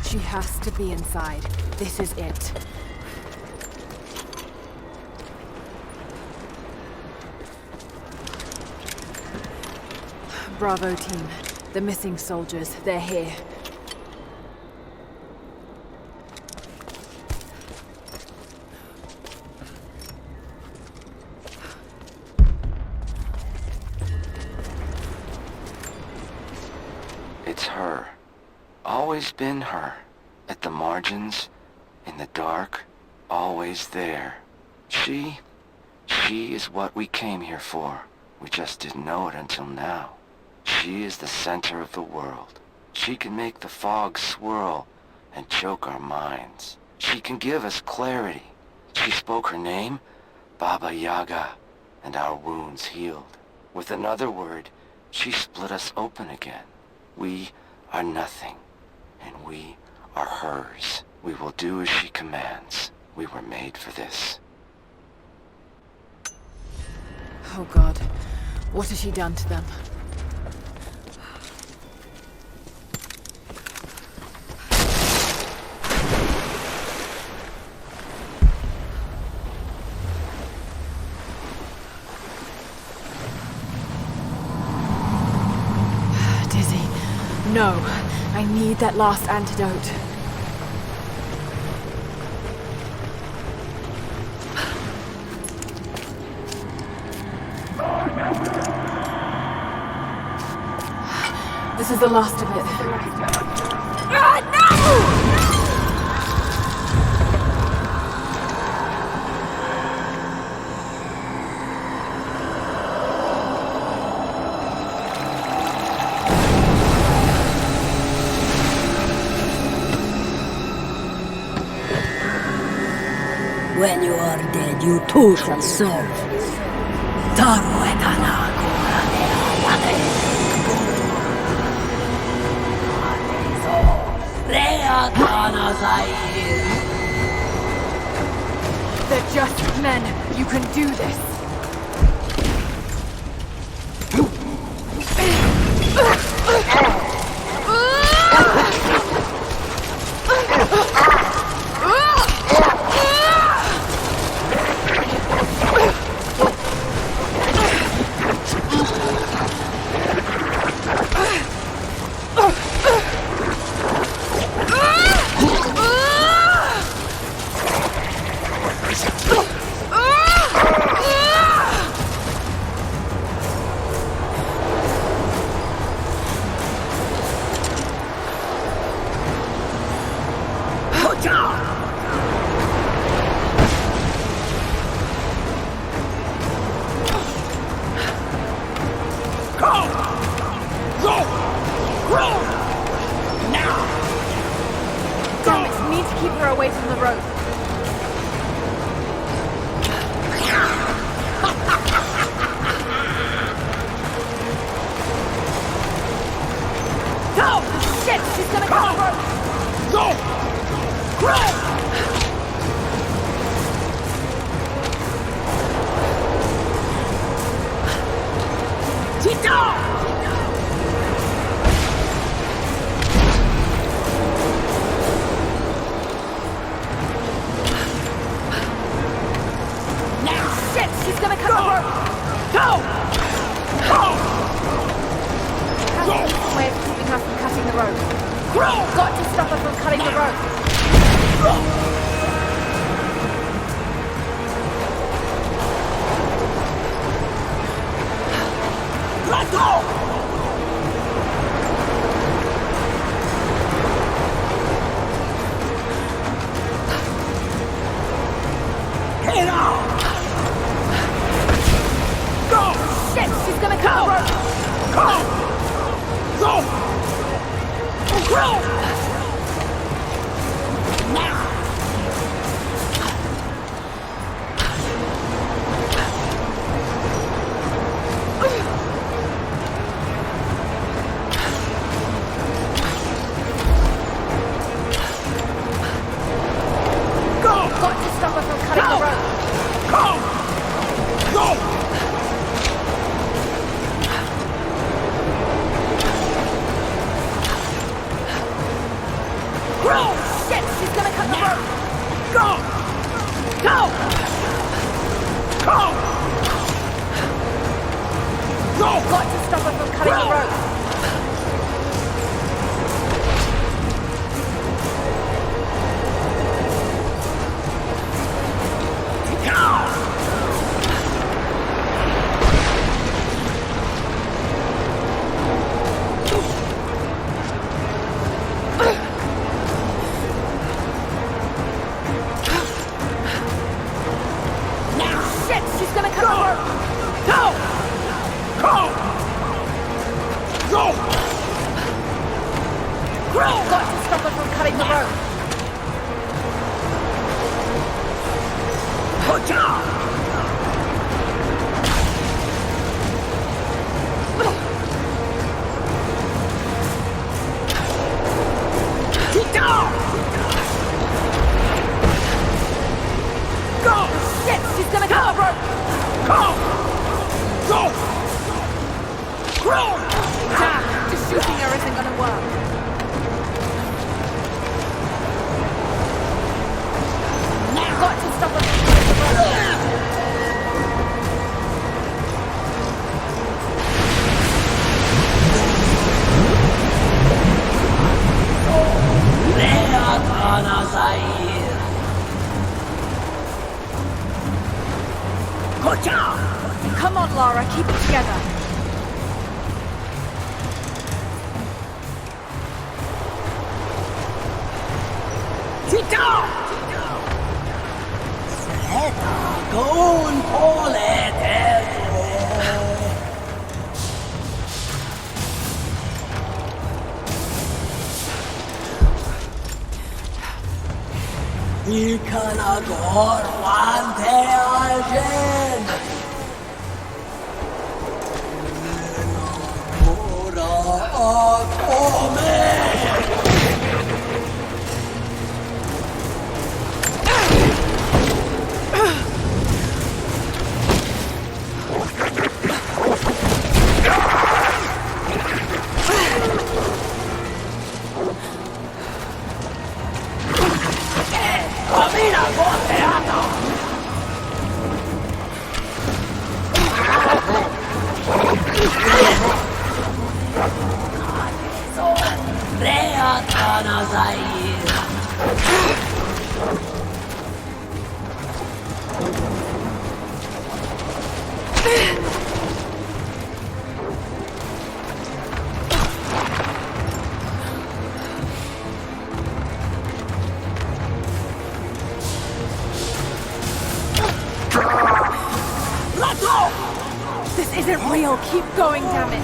She has to be inside. This is it. Bravo team. The missing soldiers, they're here. It's her. Always been her. At the margins, in the dark, always there. She is what we came here for. We just didn't know it until now. She is the center of the world. She can make the fog swirl and choke our minds. She can give us clarity. She spoke her name, Baba Yaga, and our wounds healed. With another word, she split us open again. We are nothing, and we are hers. We will do as she commands. We were made for this. Oh God, what has she done to them? No, I need that last antidote. This is the last of it. Ah, no! When you are dead, you too shall serve. They're just men. You can do this. Damn it, we need to keep her away from the road. Go! Shit, she's gonna come the road! Go! She's gonna cut the road! Go! Go! That's the way of keeping her from cutting the road. Got to stop her from cutting the road. Let's go! Get out! Shit, she's gonna cut the road! Go! Go! Go! Now! Go! Got to stop her from cutting the road! Go! Go! Shit, she's gonna cut the road! Go! Go! Go! Go! Got to stop her from cutting the road! She's gonna cut the road! Go! Go! Go! Got to stop her from cutting the road! Put down! Get down! Go! Shit, she's gonna cut the road! Go! Go! Go! Damn, just shooting her isn't gonna work. Now, got to stop her. Come on, Lara, keep it together. This isn't real. Keep going, damn it.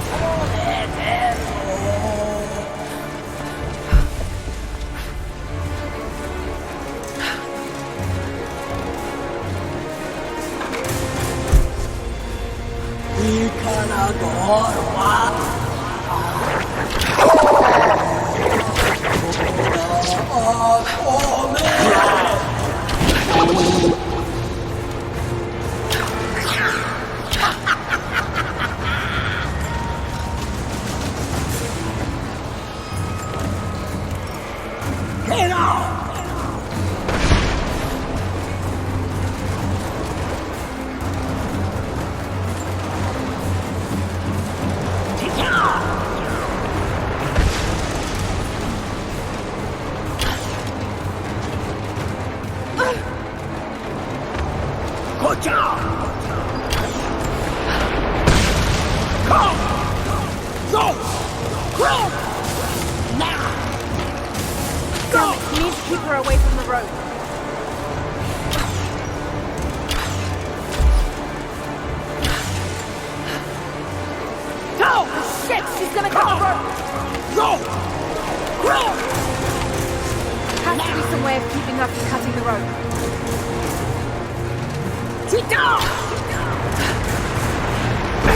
You need to keep her away from the road. Go! Shit! She's gonna cut the rope! Go! Go! Has to be some way of keeping her from cutting the rope. Sit down!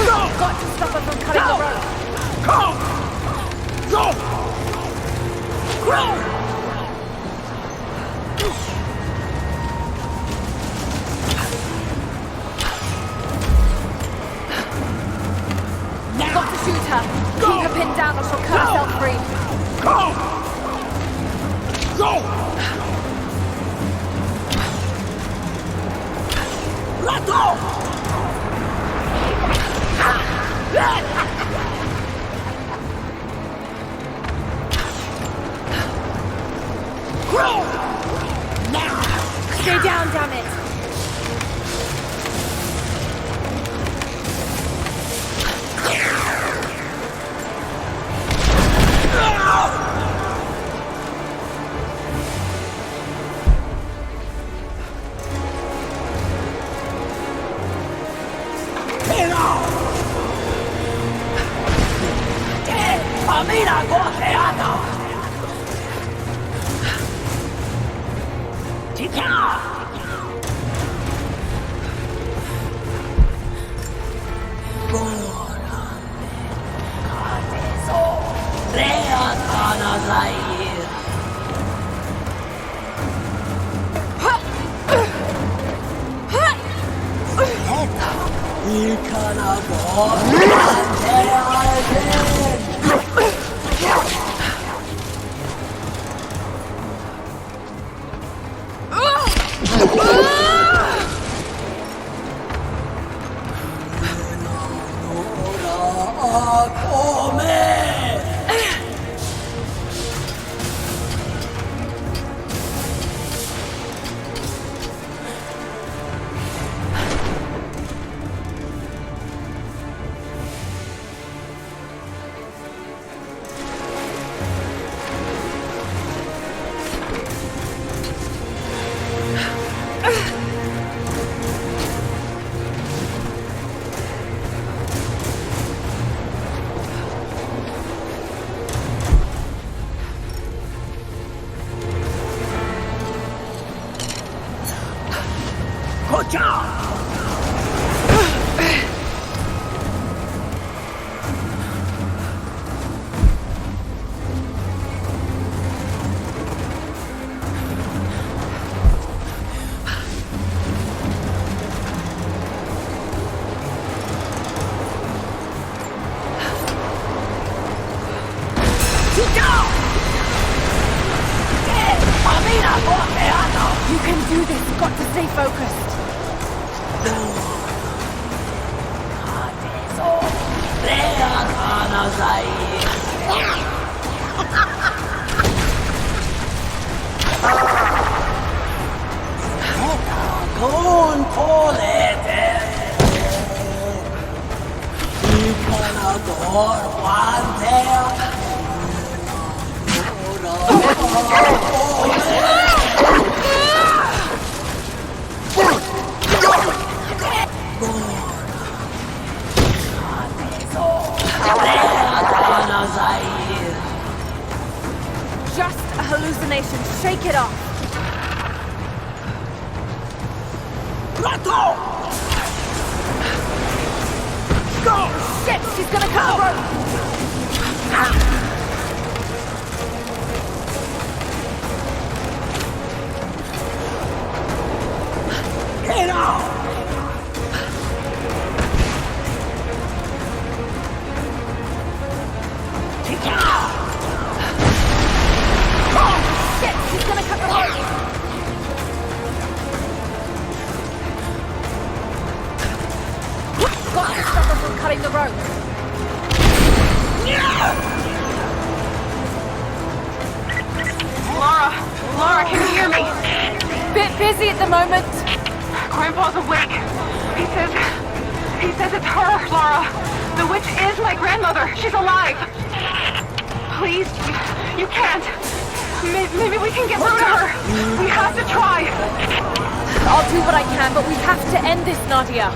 Go! Got to stop her from cutting the rope. Go! Go! Go! Got to shoot her. Keep her pinned down or she'll cut herself free. Go! Go! Let go! Stay down, damn it! You can do this. You've got to stay focused. Just a hallucination. Shake it off. Go! Shit! She's gonna cut the rope! Get out! Oh, shit! She's gonna cut the rope! Got to stop her from cutting the rope! Laura, can you hear me? Bit busy at the moment. Grandpa's awake. He says it's her, Laura. The witch is my grandmother. She's alive. Please, you can't. Maybe we can get through to her. We have to try. I'll do what I can, but we have to end this, Nadia.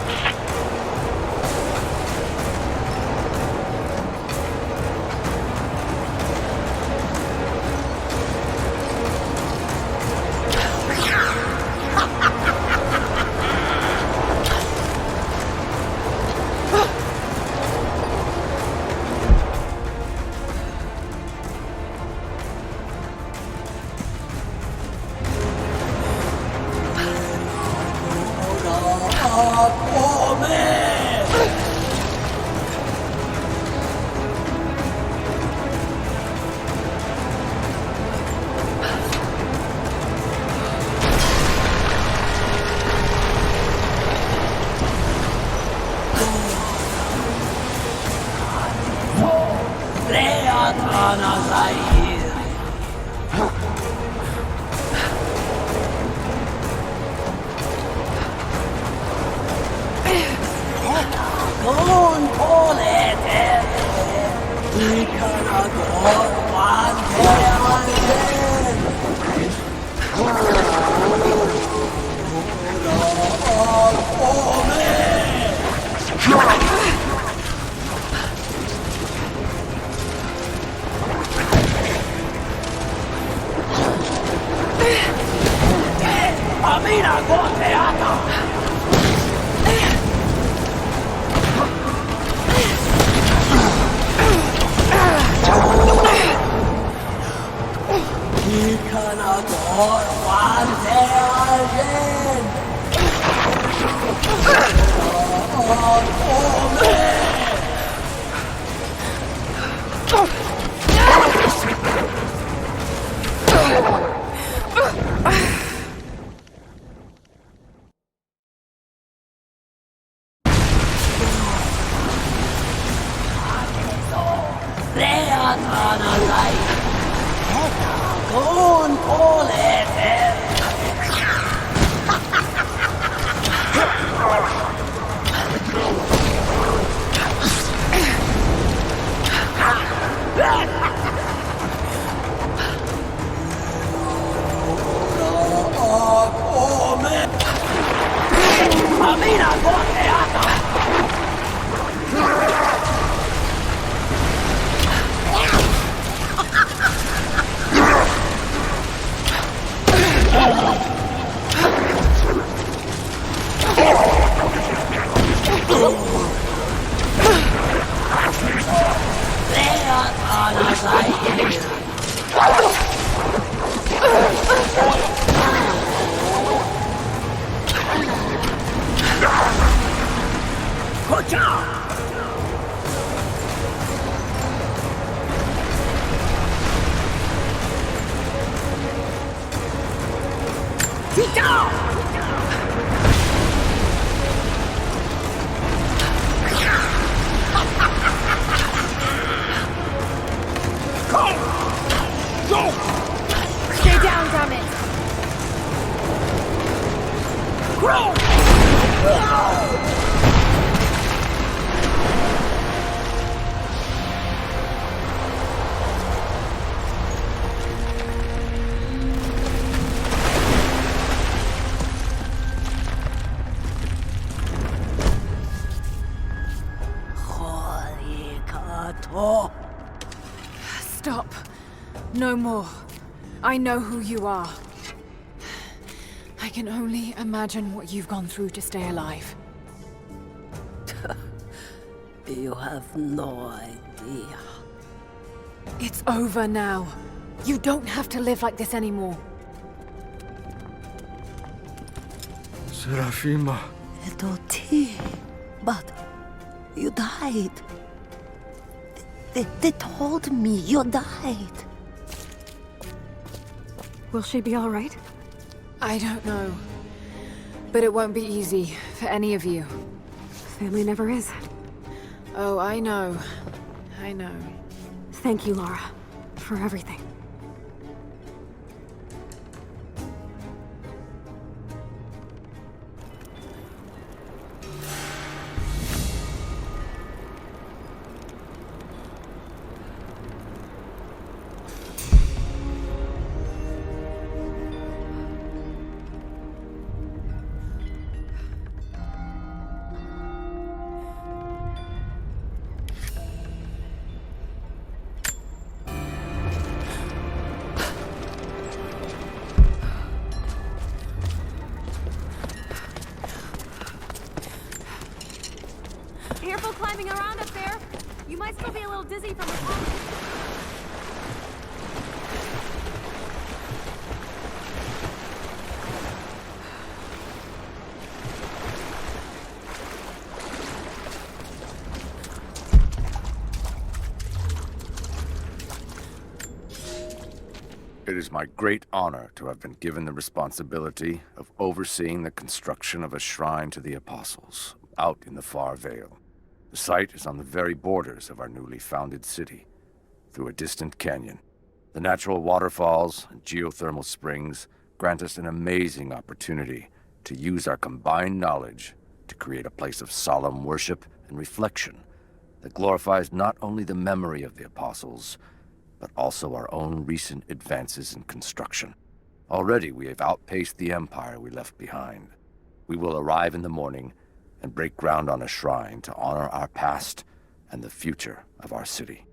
Stay down, damn it! Stop. No more. I know who you are. I can only imagine what you've gone through to stay alive. You have no idea. It's over now. You don't have to live like this anymore. Serafima. Doti, but you died. They told me you died. Will she be all right? I don't know. But it won't be easy for any of you. Family never is. Oh, I know. I know. Thank you, Lara, for everything. Careful climbing around up there. You might still be a little dizzy from the fall. It is my great honor to have been given the responsibility of overseeing the construction of a shrine to the Apostles out in the far Vale. The site is on the very borders of our newly founded city, through a distant canyon. The natural waterfalls and geothermal springs grant us an amazing opportunity to use our combined knowledge to create a place of solemn worship and reflection that glorifies not only the memory of the Apostles, but also our own recent advances in construction. Already we have outpaced the empire we left behind. We will arrive in the morning and break ground on a shrine to honor our past and the future of our city.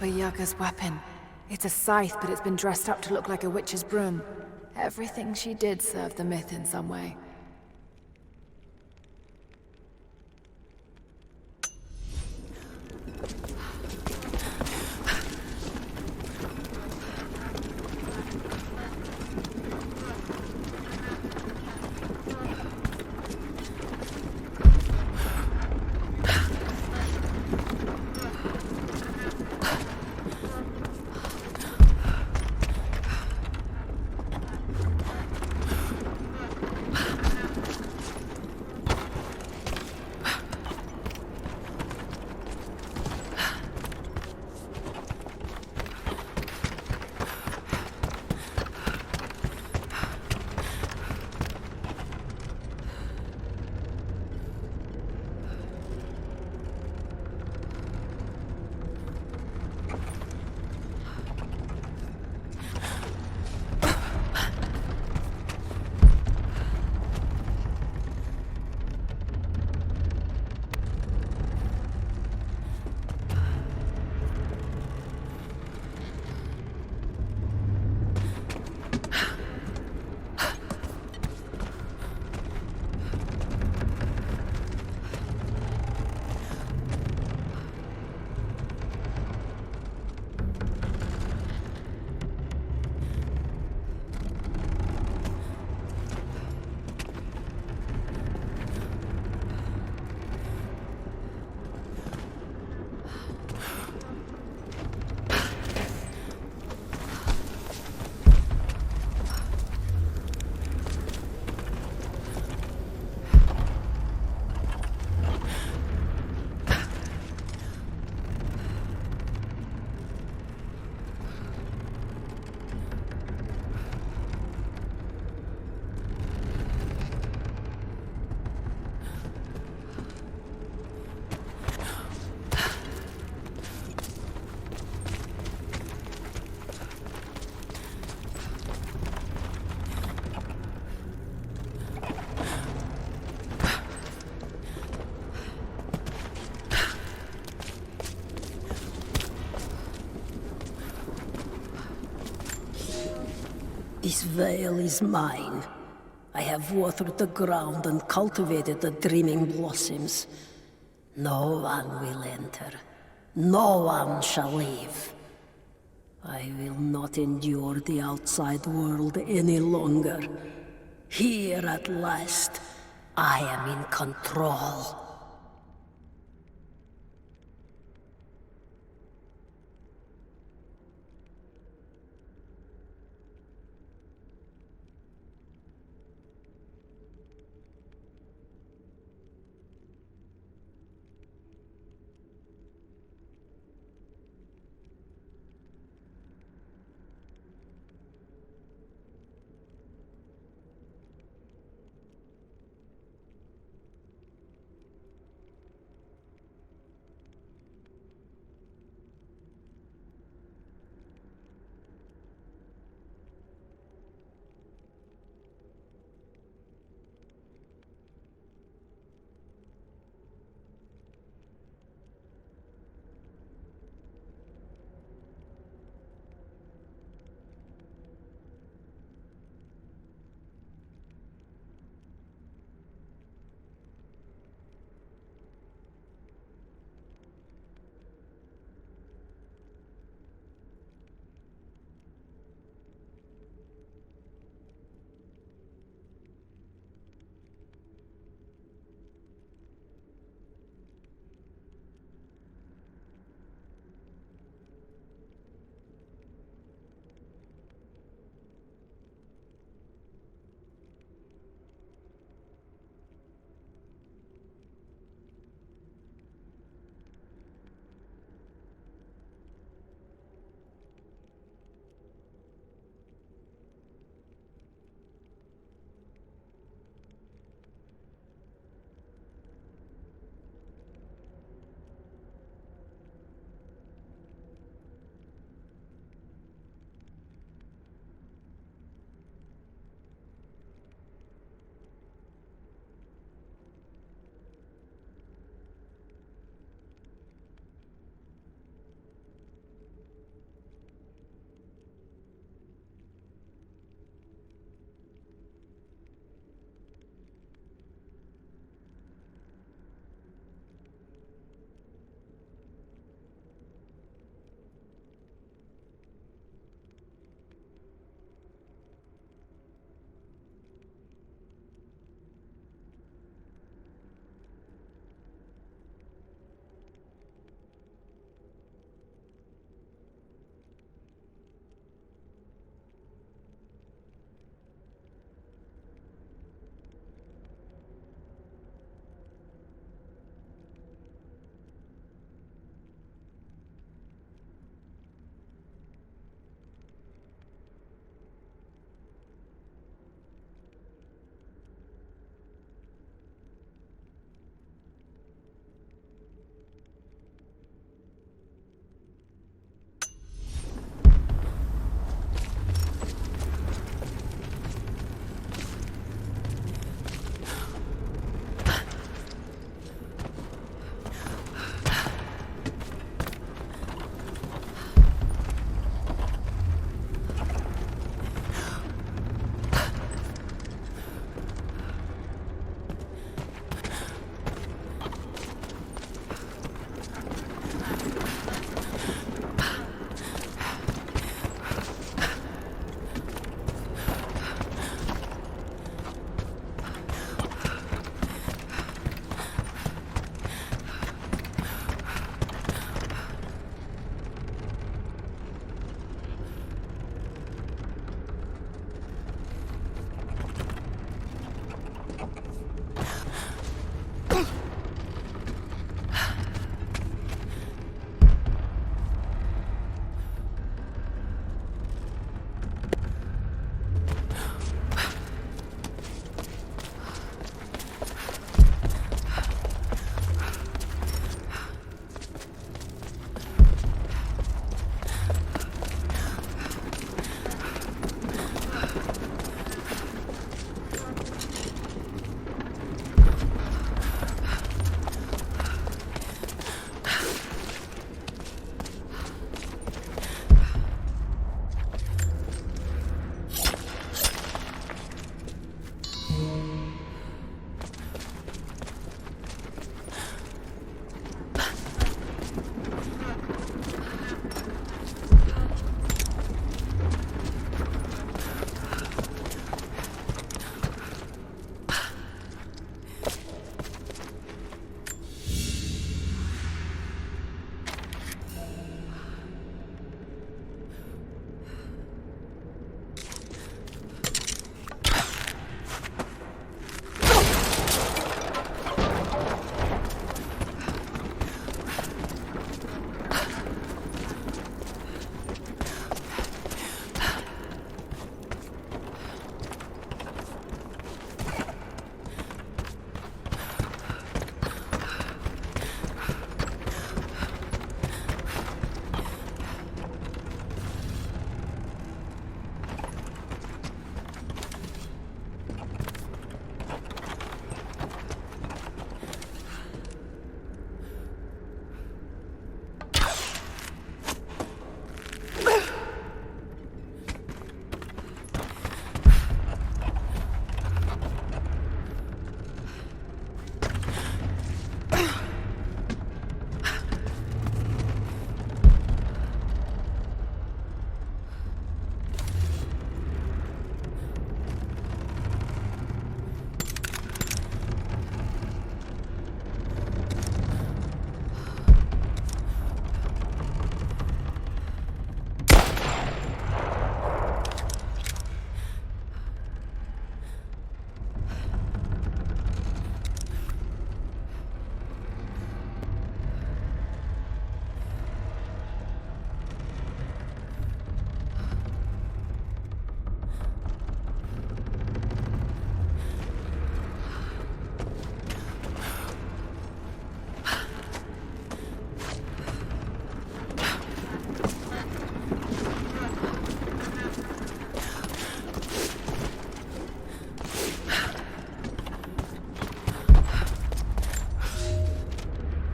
Baba Yaga's weapon. It's a scythe, but it's been dressed up to look like a witch's broom. Everything she did served the myth in some way. This veil is mine. I have watered the ground and cultivated the dreaming blossoms. No one will enter. No one shall leave. I will not endure the outside world any longer. Here at last, I am in control.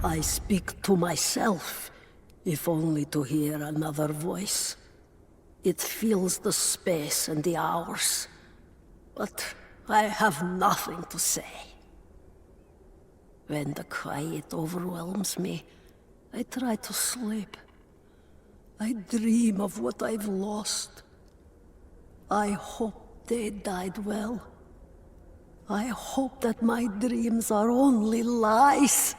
I speak to myself, if only to hear another voice. It fills the space and the hours, but I have nothing to say. When the quiet overwhelms me, I try to sleep. I dream of what I've lost. I hope they died well. I hope that my dreams are only lies.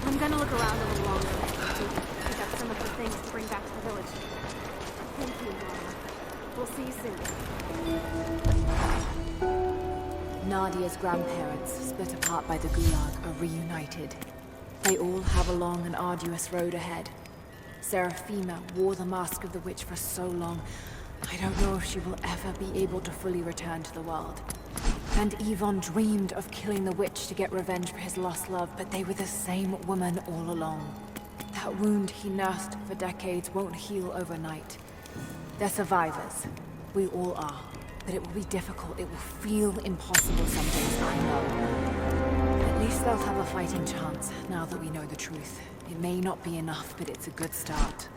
I'm gonna look around a little longer. Pick up some of the things to bring back to the village. Thank you, Mama. We'll see you soon. Nadia's grandparents, split apart by the Gulag, are reunited. They all have a long and arduous road ahead. Seraphima wore the mask of the witch for so long, I don't know if she will ever be able to fully return to the world. And Yvonne dreamed of killing the witch to get revenge for his lost love, but they were the same woman all along. That wound he nursed for decades won't heal overnight. They're survivors. We all are. But it will be difficult. It will feel impossible some days, I know. At least they'll have a fighting chance, now that we know the truth. It may not be enough, but it's a good start.